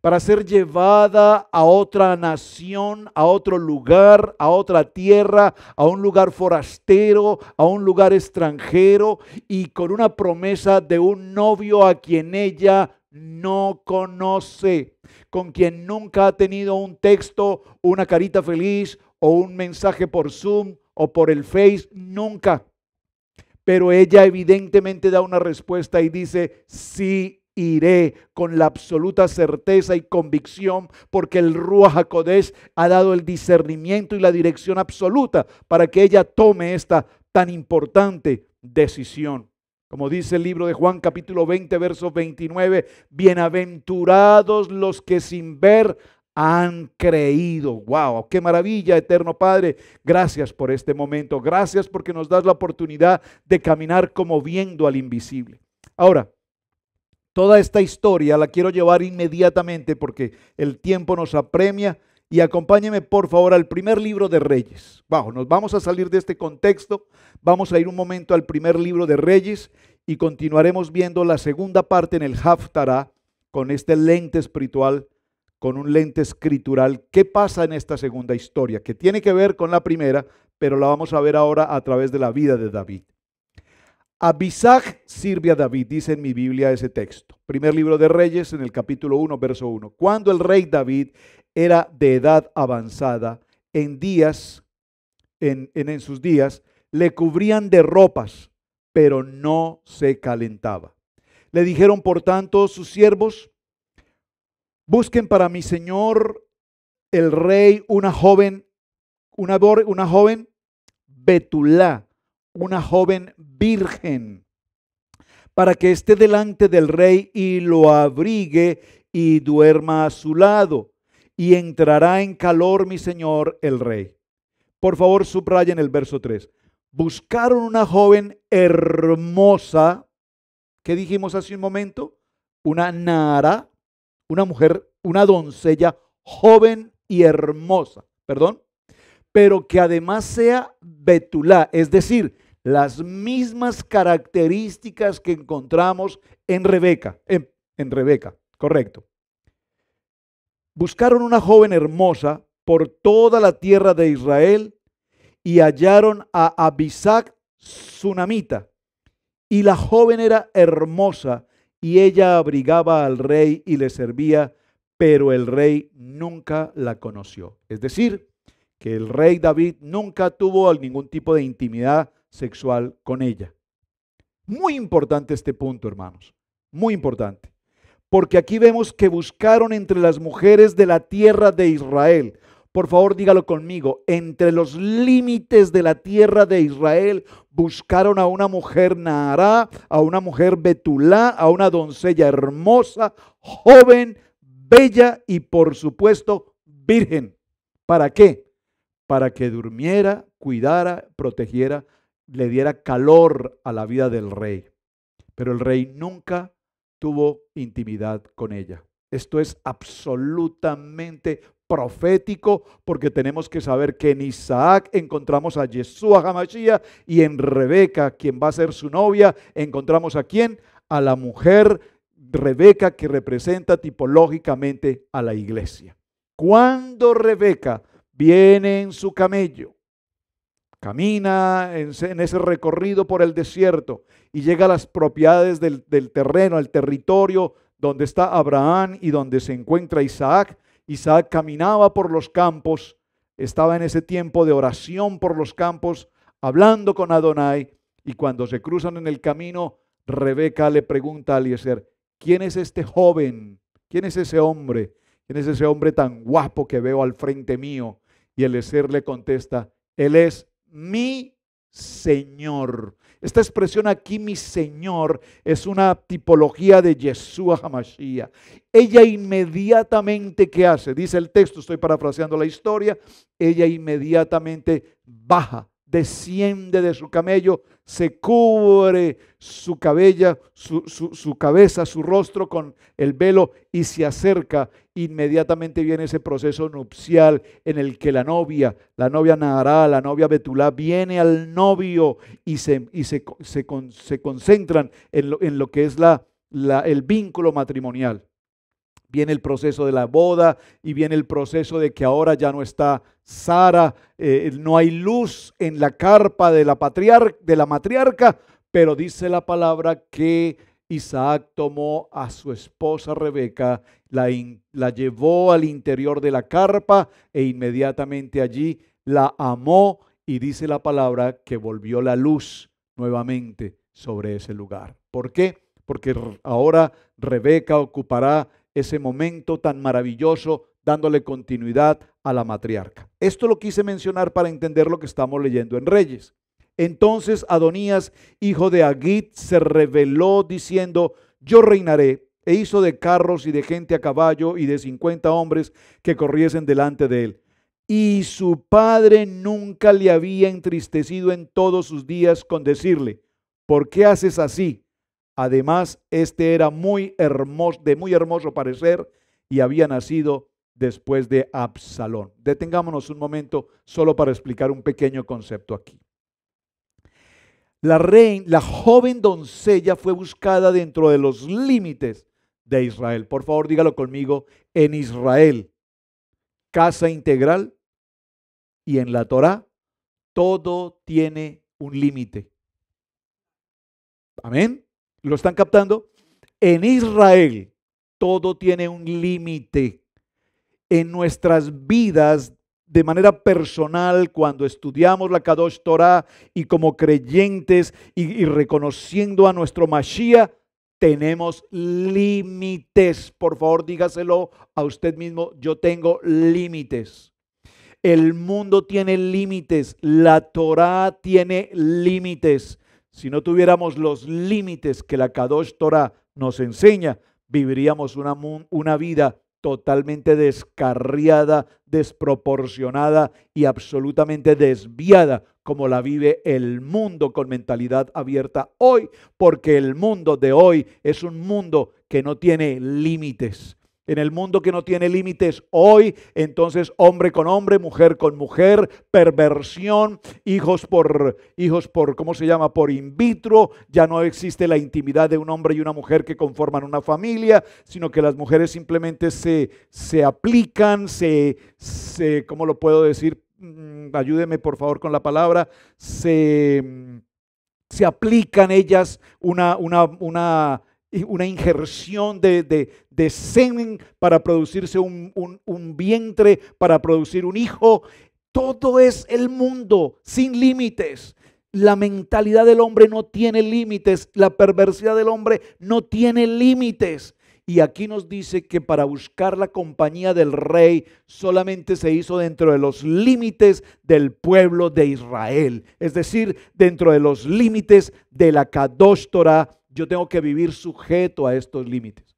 para ser llevada a otra nación, a otro lugar, a otra tierra, a un lugar forastero, a un lugar extranjero y con una promesa de un novio a quien ella no conoce, con quien nunca ha tenido un texto, una carita feliz o un mensaje por Zoom o por el Face, nunca. Pero ella evidentemente da una respuesta y dice, sí, iré con la absoluta certeza y convicción porque el Ruach HaKodesh ha dado el discernimiento y la dirección absoluta para que ella tome esta tan importante decisión. Como dice el libro de Juan capítulo 20 verso 29, bienaventurados los que sin ver han creído. ¡Wow! ¡Qué maravilla, eterno Padre! Gracias por este momento. Gracias porque nos das la oportunidad de caminar como viendo al invisible. Ahora, toda esta historia la quiero llevar inmediatamente porque el tiempo nos apremia y acompáñeme por favor al primer libro de Reyes. Nos vamos a salir de este contexto, vamos a ir un momento al primer libro de Reyes y continuaremos viendo la segunda parte en el Haftarah con este lente espiritual, con un lente escritural. ¿Qué pasa en esta segunda historia? Que tiene que ver con la primera, pero la vamos a ver ahora a través de la vida de David. Abisag sirve a David, dice en mi Biblia ese texto. Primer libro de Reyes, en el capítulo 1, verso 1. Cuando el rey David era de edad avanzada, en sus días, le cubrían de ropas, pero no se calentaba. Le dijeron, por tanto, sus siervos, busquen para mi señor el rey una joven Betulá, una joven virgen, para que esté delante del rey y lo abrigue y duerma a su lado, y entrará en calor mi señor el rey. Por favor, subrayen el verso 3. Buscaron una joven hermosa, ¿qué dijimos hace un momento? Una nara, una mujer, una doncella joven y hermosa, pero que además sea Betulá, es decir, las mismas características que encontramos en Rebeca, en Rebeca, correcto. Buscaron una joven hermosa por toda la tierra de Israel y hallaron a Abisag sunamita. Y la joven era hermosa y ella abrigaba al rey y le servía, pero el rey nunca la conoció. Es decir, que el rey David nunca tuvo ningún tipo de intimidad sexual con ella. Muy importante este punto, hermanos, muy importante, porque aquí vemos que buscaron entre las mujeres de la tierra de Israel. Por favor, dígalo conmigo, entre los límites de la tierra de Israel buscaron a una mujer Nahará, a una mujer Betulá, a una doncella hermosa, joven, bella y por supuesto virgen. ¿Para qué? Para que durmiera, cuidara, protegiera, le diera calor a la vida del rey. Pero el rey nunca tuvo intimidad con ella. Esto es absolutamente profético porque tenemos que saber que en Isaac encontramos a Yeshua HaMashiach y en Rebeca, quien va a ser su novia, encontramos a quién? A la mujer Rebeca que representa tipológicamente a la iglesia. Cuando Rebeca viene en su camello, camina en ese recorrido por el desierto y llega a las propiedades del terreno, al territorio donde está Abraham y donde se encuentra Isaac. Isaac caminaba por los campos, estaba en ese tiempo de oración por los campos, hablando con Adonai, y cuando se cruzan en el camino, Rebeca le pregunta a Eliezer, ¿quién es este joven? ¿Quién es ese hombre ¿Quién es ese hombre tan guapo que veo al frente mío? Y Eliezer le contesta, él es mi Señor. Esta expresión aquí, mi Señor, es una tipología de Yeshua HaMashiach. Ella inmediatamente, ¿qué hace? Dice el texto, estoy parafraseando la historia, ella inmediatamente baja, desciende de su camello, se cubre su cabeza, su rostro con el velo y se acerca. Inmediatamente viene ese proceso nupcial en el que la novia Nahará, la novia Betulá, viene al novio y se concentran en lo que es el vínculo matrimonial. Viene el proceso de la boda y viene el proceso de que ahora ya no está Sara, no hay luz en la carpa de la matriarca, pero dice la palabra que Isaac tomó a su esposa Rebeca, la llevó al interior de la carpa e inmediatamente allí la amó y dice la palabra que volvió la luz nuevamente sobre ese lugar. ¿Por qué? Porque ahora Rebeca ocupará ese momento tan maravilloso, dándole continuidad a la matriarca. Esto lo quise mencionar para entender lo que estamos leyendo en Reyes. Entonces Adonías, hijo de Agit, se rebeló diciendo, yo reinaré, e hizo de carros y de gente a caballo y de 50 hombres que corriesen delante de él. Y su padre nunca le había entristecido en todos sus días con decirle, ¿por qué haces así? Además, este era de muy hermoso parecer y había nacido después de Absalón. Detengámonos un momento solo para explicar un pequeño concepto aquí. La joven doncella fue buscada dentro de los límites de Israel. Por favor, dígalo conmigo, en Israel, casa integral y en la Torá, todo tiene un límite. Amén. ¿Lo están captando? En Israel todo tiene un límite. En nuestras vidas, de manera personal, cuando estudiamos la Kadosh Torah y como creyentes y reconociendo a nuestro Mashiach, tenemos límites. Por favor, dígaselo a usted mismo, yo tengo límites. El mundo tiene límites, la Torah tiene límites. Si no tuviéramos los límites que la Kadosh Torah nos enseña, viviríamos una vida totalmente descarriada, desproporcionada y absolutamente desviada, como la vive el mundo con mentalidad abierta hoy, porque el mundo de hoy es un mundo que no tiene límites. En el mundo que no tiene límites hoy, entonces hombre con hombre, mujer con mujer, perversión, hijos por, ¿cómo se llama? Por in vitro. Ya no existe la intimidad de un hombre y una mujer que conforman una familia, sino que las mujeres simplemente se aplican, ¿cómo lo puedo decir? Ayúdeme por favor con la palabra. Se aplican ellas una injerción de semen para producirse un vientre, para producir un hijo. Todo es el mundo sin límites. La mentalidad del hombre no tiene límites, la perversidad del hombre no tiene límites. Y aquí nos dice que para buscar la compañía del rey solamente se hizo dentro de los límites del pueblo de Israel. Es decir, dentro de los límites de la Kadosh Torah. Yo tengo que vivir sujeto a estos límites.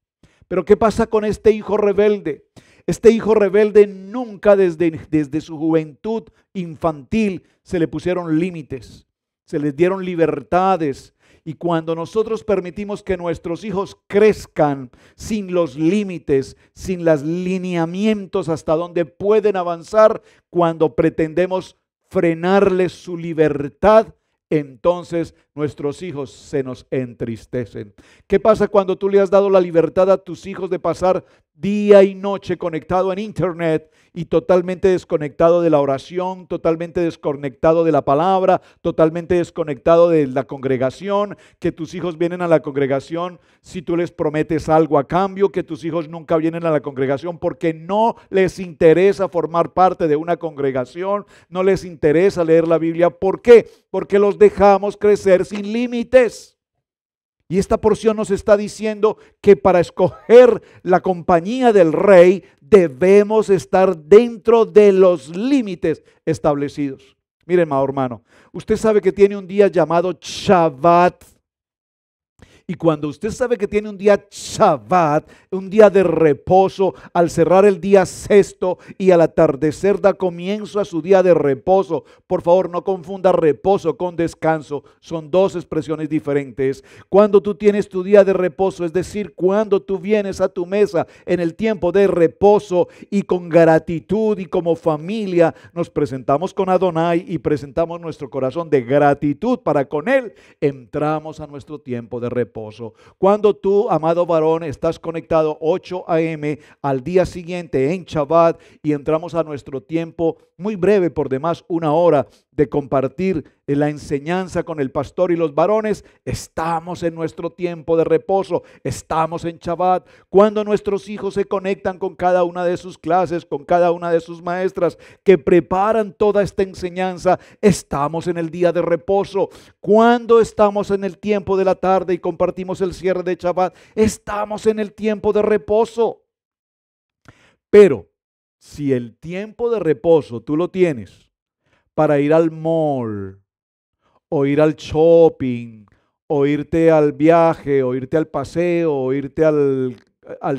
Pero ¿qué pasa con este hijo rebelde? Este hijo rebelde nunca desde su juventud infantil se le pusieron límites, se les dieron libertades. Y cuando nosotros permitimos que nuestros hijos crezcan sin los límites, sin los lineamientos hasta donde pueden avanzar, cuando pretendemos frenarles su libertad, entonces nuestros hijos se nos entristecen. ¿Qué pasa cuando tú le has dado la libertad a tus hijos de pasar día y noche conectado en internet y totalmente desconectado de la oración, totalmente desconectado de la palabra, totalmente desconectado de la congregación? Que tus hijos vienen a la congregación si tú les prometes algo a cambio, que tus hijos nunca vienen a la congregación porque no les interesa formar parte de una congregación, no les interesa leer la Biblia. ¿Por qué? Porque los dejamos crecer sin límites. Y esta porción nos está diciendo que para escoger la compañía del rey debemos estar dentro de los límites establecidos. Miren, amado hermano, usted sabe que tiene un día llamado Shabbat. Y cuando usted sabe que tiene un día Shabbat, un día de reposo, al cerrar el día sexto y al atardecer da comienzo a su día de reposo. Por favor, no confunda reposo con descanso. Son dos expresiones diferentes. Cuando tú tienes tu día de reposo, es decir, cuando tú vienes a tu mesa en el tiempo de reposo y con gratitud y como familia nos presentamos con Adonai y presentamos nuestro corazón de gratitud para con Él, entramos a nuestro tiempo de reposo. Cuando tú, amado varón, estás conectado 8 a.m. al día siguiente en Shabbat y entramos a nuestro tiempo muy breve, por demás 1 hora, de compartir la enseñanza con el pastor y los varones, estamos en nuestro tiempo de reposo, estamos en Shabbat. Cuando nuestros hijos se conectan con cada una de sus clases, con cada una de sus maestras que preparan toda esta enseñanza, estamos en el día de reposo. Cuando estamos en el tiempo de la tarde y compartimos el cierre de Shabbat, estamos en el tiempo de reposo. Pero si el tiempo de reposo tú lo tienes para ir al mall, o ir al shopping, o irte al viaje, o irte al paseo, o irte al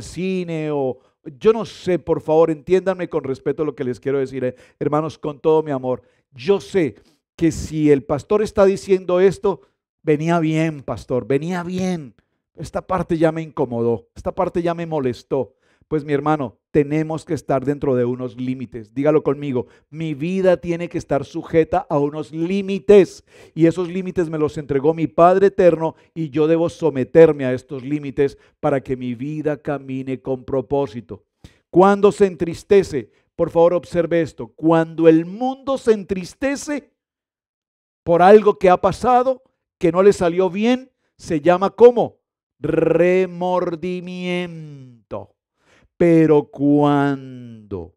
cine, o yo no sé, por favor, entiéndanme con respeto lo que les quiero decir, hermanos, con todo mi amor. Yo sé que si el pastor está diciendo esto, venía bien, pastor, venía bien. Esta parte ya me incomodó, esta parte ya me molestó. Pues mi hermano, tenemos que estar dentro de unos límites. Dígalo conmigo, mi vida tiene que estar sujeta a unos límites y esos límites me los entregó mi Padre eterno y yo debo someterme a estos límites para que mi vida camine con propósito. Cuando se entristece, por favor observe esto, cuando el mundo se entristece por algo que ha pasado, que no le salió bien, se llama ¿cómo? Remordimiento. Pero cuando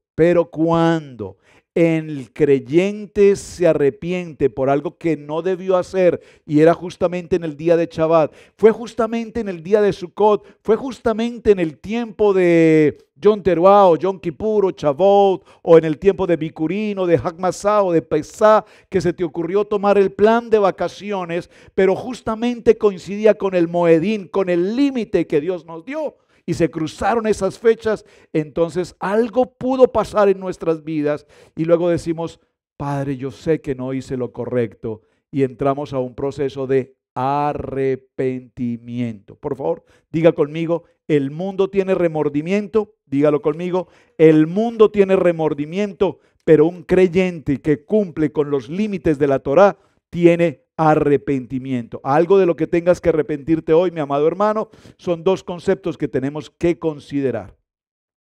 el creyente se arrepiente por algo que no debió hacer y era justamente en el día de Shabbat, fue justamente en el día de Sukkot, fue justamente en el tiempo de Yom Teruah o Yom Kippur o Shavuot o en el tiempo de Bikurín o de Hag Masá o de Pesá que se te ocurrió tomar el plan de vacaciones, pero justamente coincidía con el Moedín, con el límite que Dios nos dio. Y se cruzaron esas fechas, entonces algo pudo pasar en nuestras vidas y luego decimos, Padre, yo sé que no hice lo correcto y entramos a un proceso de arrepentimiento. Por favor, diga conmigo, el mundo tiene remordimiento, dígalo conmigo, el mundo tiene remordimiento, pero un creyente que cumple con los límites de la Torá tiene arrepentimiento. Algo de lo que tengas que arrepentirte hoy, mi amado hermano, son dos conceptos que tenemos que considerar.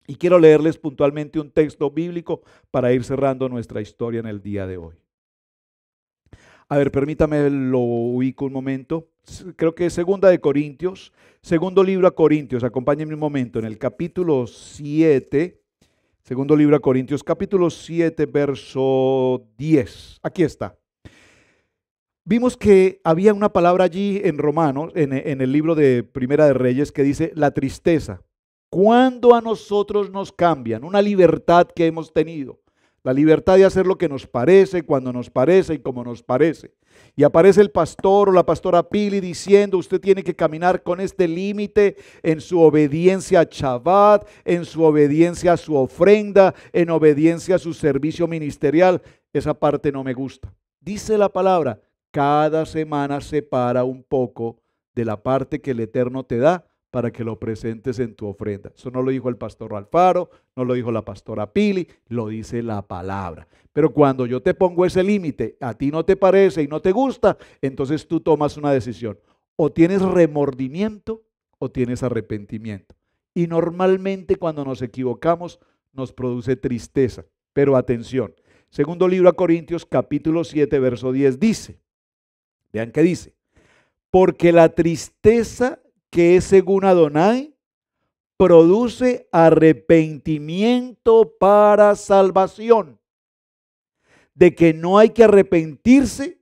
Y quiero leerles puntualmente un texto bíblico para ir cerrando nuestra historia en el día de hoy. A ver, permítame, lo ubico un momento. Creo que es Segunda de Corintios, segundo libro a Corintios. Acompáñenme un momento, en el capítulo 7, segundo libro a Corintios, capítulo 7, verso 10. Aquí está. Vimos que había una palabra allí en Romanos, en el libro de Primera de Reyes, que dice la tristeza. ¿Cuándo a nosotros nos cambian? Una libertad que hemos tenido. La libertad de hacer lo que nos parece, cuando nos parece y como nos parece. Y aparece el pastor o la pastora Pili diciendo, usted tiene que caminar con este límite en su obediencia a Shabbat, en su obediencia a su ofrenda, en obediencia a su servicio ministerial. Esa parte no me gusta. Dice la palabra, cada semana separa un poco de la parte que el Eterno te da para que lo presentes en tu ofrenda. Eso no lo dijo el pastor Alfaro, no lo dijo la pastora Pili, lo dice la palabra. Pero cuando yo te pongo ese límite, a ti no te parece y no te gusta, entonces tú tomas una decisión. O tienes remordimiento o tienes arrepentimiento. Y normalmente cuando nos equivocamos nos produce tristeza. Pero atención, segundo libro a Corintios capítulo 7 verso 10 dice, vean qué dice, porque la tristeza que es según Adonai produce arrepentimiento para salvación, de que no hay que arrepentirse,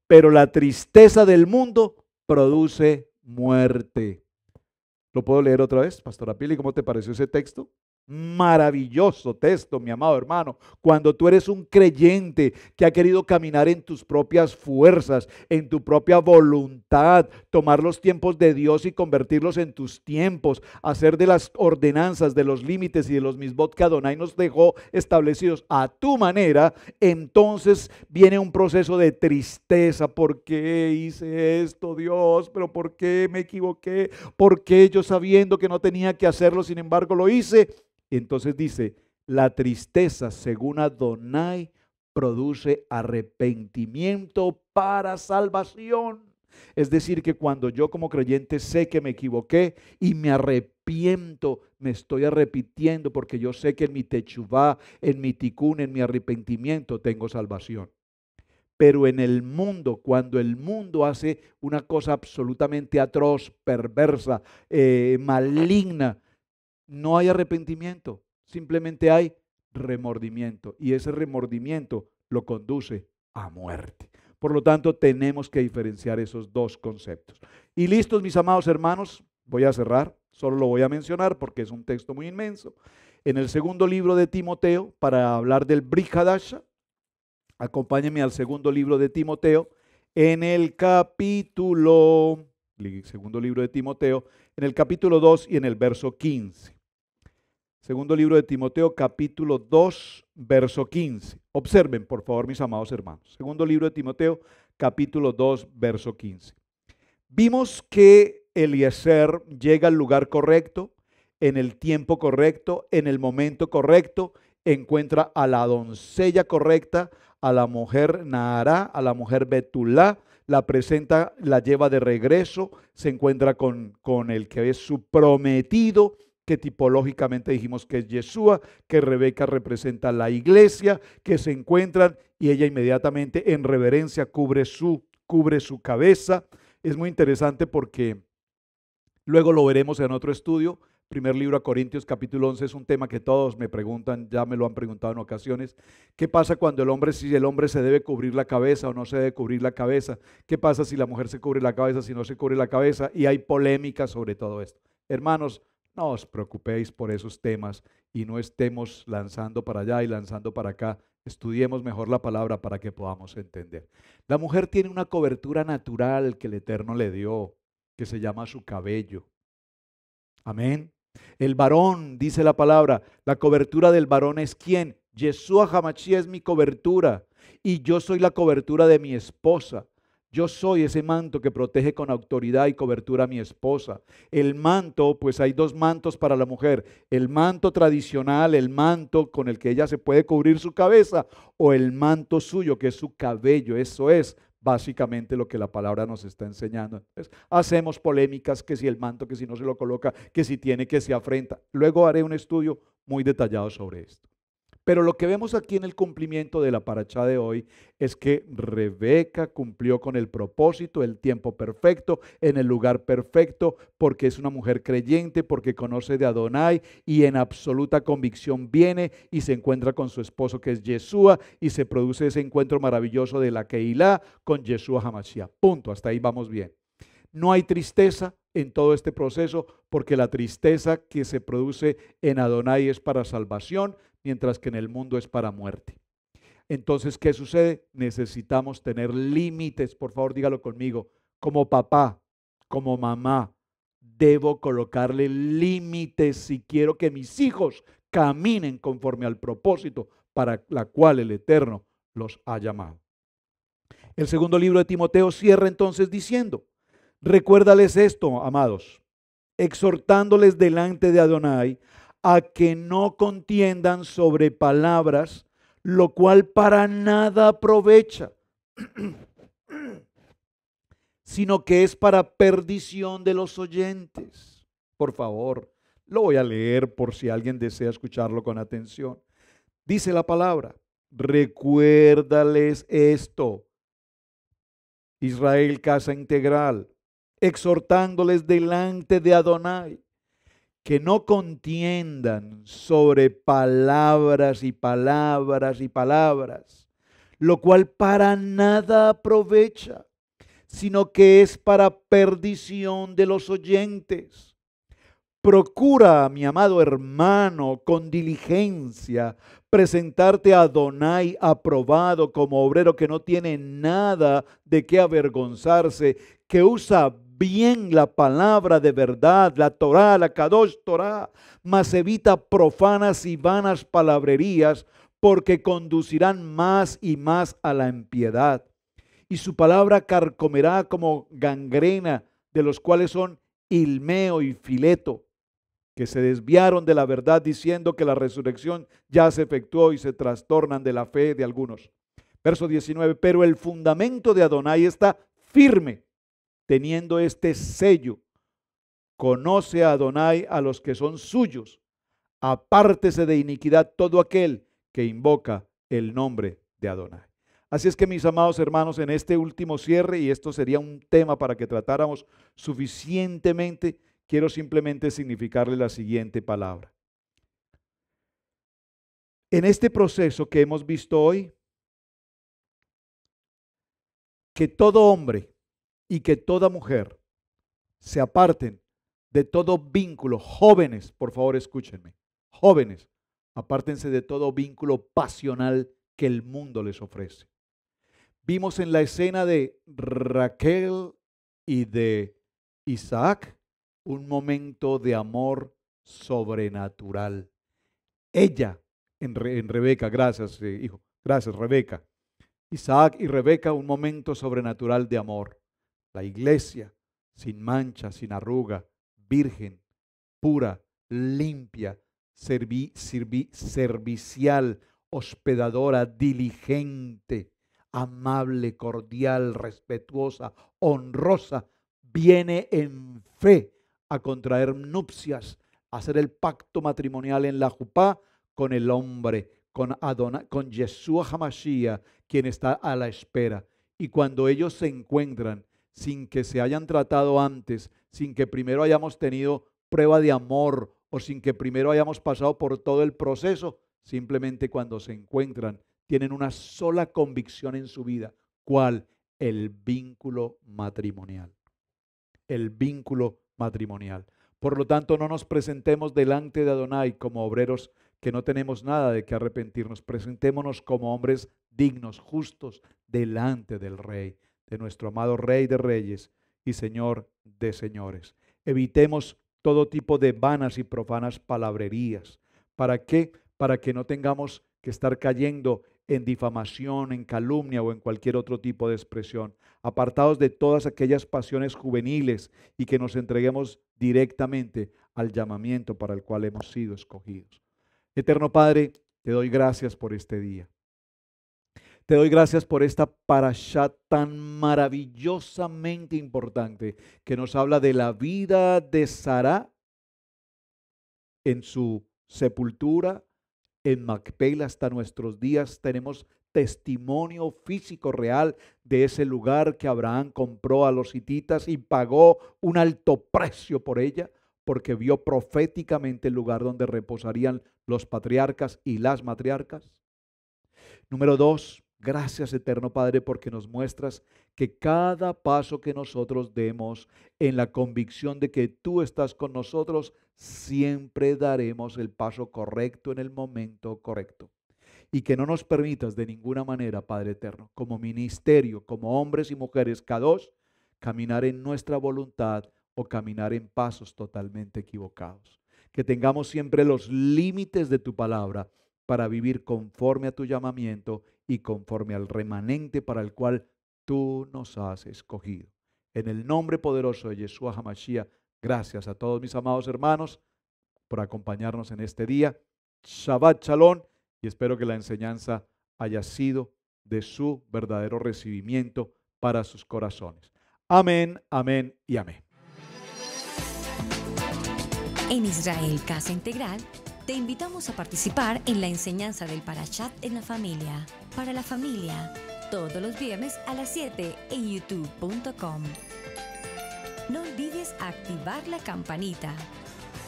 pero la tristeza del mundo produce muerte. ¿Lo puedo leer otra vez, Pastora Pili? ¿Cómo te pareció ese texto? Maravilloso texto, mi amado hermano. Cuando tú eres un creyente que ha querido caminar en tus propias fuerzas, en tu propia voluntad, tomar los tiempos de Dios y convertirlos en tus tiempos, hacer de las ordenanzas, de los límites y de los mismos que Adonai nos dejó establecidos a tu manera, entonces viene un proceso de tristeza. ¿Por qué hice esto, Dios? ¿Pero por qué me equivoqué? ¿Por qué yo sabiendo que no tenía que hacerlo, sin embargo lo hice? Entonces dice, la tristeza, según Adonai, produce arrepentimiento para salvación. Es decir, que cuando yo como creyente sé que me equivoqué y me arrepiento, me estoy arrepintiendo porque yo sé que en mi techuvá, en mi tikún, en mi arrepentimiento tengo salvación. Pero en el mundo, cuando el mundo hace una cosa absolutamente atroz, perversa, maligna, no hay arrepentimiento, simplemente hay remordimiento y ese remordimiento lo conduce a muerte. Por lo tanto, tenemos que diferenciar esos dos conceptos. Y listos, mis amados hermanos, voy a cerrar, solo lo voy a mencionar porque es un texto muy inmenso. En el segundo libro de Timoteo, para hablar del Brit Hadasha, acompáñenme al segundo libro de Timoteo, en el segundo libro de Timoteo, en el capítulo 2 y en el verso 15. Segundo libro de Timoteo, capítulo 2, verso 15. Observen, por favor, mis amados hermanos. Segundo libro de Timoteo, capítulo 2, verso 15. Vimos que Eliezer llega al lugar correcto, en el tiempo correcto, en el momento correcto, encuentra a la doncella correcta, a la mujer Nahará, a la mujer Betulá, la presenta, la lleva de regreso, se encuentra con el que es su prometido, que tipológicamente dijimos que es Yeshua, que Rebeca representa la iglesia, que se encuentran y ella inmediatamente en reverencia cubre su cabeza. Es muy interesante porque luego lo veremos en otro estudio. Primer libro a Corintios capítulo 11 es un tema que todos me preguntan, ya me lo han preguntado en ocasiones. ¿Qué pasa cuando si el hombre se debe cubrir la cabeza o no se debe cubrir la cabeza? ¿Qué pasa si la mujer se cubre la cabeza, si no se cubre la cabeza? Y hay polémica sobre todo esto. Hermanos, no os preocupéis por esos temas y no estemos lanzando para allá y lanzando para acá. Estudiemos mejor la palabra para que podamos entender. La mujer tiene una cobertura natural que el Eterno le dio, que se llama su cabello. Amén. El varón, dice la palabra, la cobertura del varón es ¿quién? Yeshua HaMashiach es mi cobertura y yo soy la cobertura de mi esposa. Yo soy ese manto que protege con autoridad y cobertura a mi esposa. El manto, pues hay dos mantos para la mujer. El manto tradicional, el manto con el que ella se puede cubrir su cabeza, o el manto suyo, que es su cabello. Eso es básicamente lo que la palabra nos está enseñando. Entonces, hacemos polémicas, que si el manto, que si no se lo coloca, que si tiene, que se afrenta. Luego haré un estudio muy detallado sobre esto. Pero lo que vemos aquí en el cumplimiento de la parashá de hoy es que Rebeca cumplió con el propósito, el tiempo perfecto, en el lugar perfecto, porque es una mujer creyente, porque conoce de Adonai y en absoluta convicción viene y se encuentra con su esposo que es Yeshua y se produce ese encuentro maravilloso de la Keilah con Yeshua HaMashiach. Punto, hasta ahí vamos bien. No hay tristeza en todo este proceso porque la tristeza que se produce en Adonai es para salvación, mientras que en el mundo es para muerte. Entonces, ¿qué sucede? Necesitamos tener límites, por favor dígalo conmigo, como papá, como mamá, debo colocarle límites si quiero que mis hijos caminen conforme al propósito para la cual el Eterno los ha llamado. El segundo libro de Timoteo cierra entonces diciendo, recuérdales esto, amados, exhortándoles delante de Adonai a que no contiendan sobre palabras, lo cual para nada aprovecha, sino que es para perdición de los oyentes. Por favor, lo voy a leer por si alguien desea escucharlo con atención. Dice la palabra, recuérdales esto, Israel Casa Integral, exhortándoles delante de Adonai, que no contiendan sobre palabras y palabras y palabras, lo cual para nada aprovecha, sino que es para perdición de los oyentes. Procura, mi amado hermano, con diligencia presentarte a Adonai aprobado como obrero que no tiene nada de qué avergonzarse, que usa bien la palabra de verdad, la Torá, la Kadosh Torá, mas evita profanas y vanas palabrerías, porque conducirán más y más a la impiedad. Y su palabra carcomerá como gangrena, de los cuales son Ilmeo y Fileto, que se desviaron de la verdad diciendo que la resurrección ya se efectuó y se trastornan de la fe de algunos. Verso 19, pero el fundamento de Adonai está firme, teniendo este sello. Conoce a Adonai a los que son suyos. Apártese de iniquidad todo aquel que invoca el nombre de Adonai. Así es que, mis amados hermanos, en este último cierre, y esto sería un tema para que tratáramos suficientemente, quiero simplemente significarle la siguiente palabra. En este proceso que hemos visto hoy, que todo hombre y que toda mujer se aparten de todo vínculo. Jóvenes, por favor, escúchenme. Jóvenes, apártense de todo vínculo pasional que el mundo les ofrece. Vimos en la escena de Raquel y de Isaac un momento de amor sobrenatural. Ella, en Rebeca, gracias hijo, gracias Rebeca. Isaac y Rebeca, un momento sobrenatural de amor. La iglesia, sin mancha, sin arruga, virgen, pura, limpia, servicial, hospedadora, diligente, amable, cordial, respetuosa, honrosa, viene en fe a contraer nupcias, a hacer el pacto matrimonial en la jupá con el hombre, con Adonai, con Yeshua HaMashiach, quien está a la espera. Y cuando ellos se encuentran sin que se hayan tratado antes, sin que primero hayamos tenido prueba de amor o sin que primero hayamos pasado por todo el proceso, simplemente cuando se encuentran tienen una sola convicción en su vida. ¿Cuál? El vínculo matrimonial. El vínculo matrimonial. Por lo tanto, no nos presentemos delante de Adonai como obreros que no tenemos nada de qué arrepentirnos. Presentémonos como hombres dignos, justos, delante del Rey, de nuestro amado Rey de Reyes y Señor de Señores. Evitemos todo tipo de vanas y profanas palabrerías. ¿Para qué? Para que no tengamos que estar cayendo en difamación, en calumnia o en cualquier otro tipo de expresión. Apartados de todas aquellas pasiones juveniles y que nos entreguemos directamente al llamamiento para el cual hemos sido escogidos. Eterno Padre, te doy gracias por este día. Te doy gracias por esta parashá tan maravillosamente importante que nos habla de la vida de Sará en su sepultura, en Macpela hasta nuestros días. Tenemos testimonio físico real de ese lugar que Abraham compró a los hititas y pagó un alto precio por ella, porque vio proféticamente el lugar donde reposarían los patriarcas y las matriarcas. Número 2, gracias eterno Padre porque nos muestras que cada paso que nosotros demos en la convicción de que tú estás con nosotros, siempre daremos el paso correcto en el momento correcto. Y que no nos permitas de ninguna manera, Padre eterno, como ministerio, como hombres y mujeres Kadosh, caminar en nuestra voluntad o caminar en pasos totalmente equivocados. Que tengamos siempre los límites de tu palabra para vivir conforme a tu llamamiento y conforme al remanente para el cual tú nos has escogido. En el nombre poderoso de Yeshua HaMashiach, gracias a todos mis amados hermanos por acompañarnos en este día. Shabbat Shalom, y espero que la enseñanza haya sido de su verdadero recibimiento para sus corazones. Amén, amén y amén. En Israel Casa Integral, te invitamos a participar en la enseñanza del Parashat en la familia, para la familia, todos los viernes a las 7 en youtube.com. No olvides activar la campanita,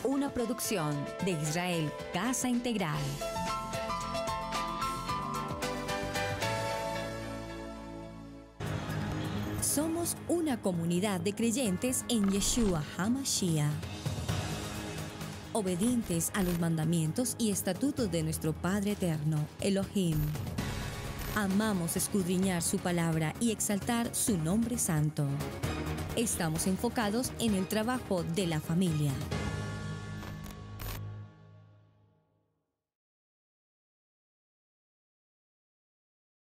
una producción de Israel Casa Integral. Somos Somos una comunidad de creyentes en Yeshua HaMashiach, obedientes a los mandamientos y estatutos de nuestro Padre Eterno, Elohim. Amamos escudriñar su palabra y exaltar su nombre santo. Estamos enfocados en el trabajo de la familia.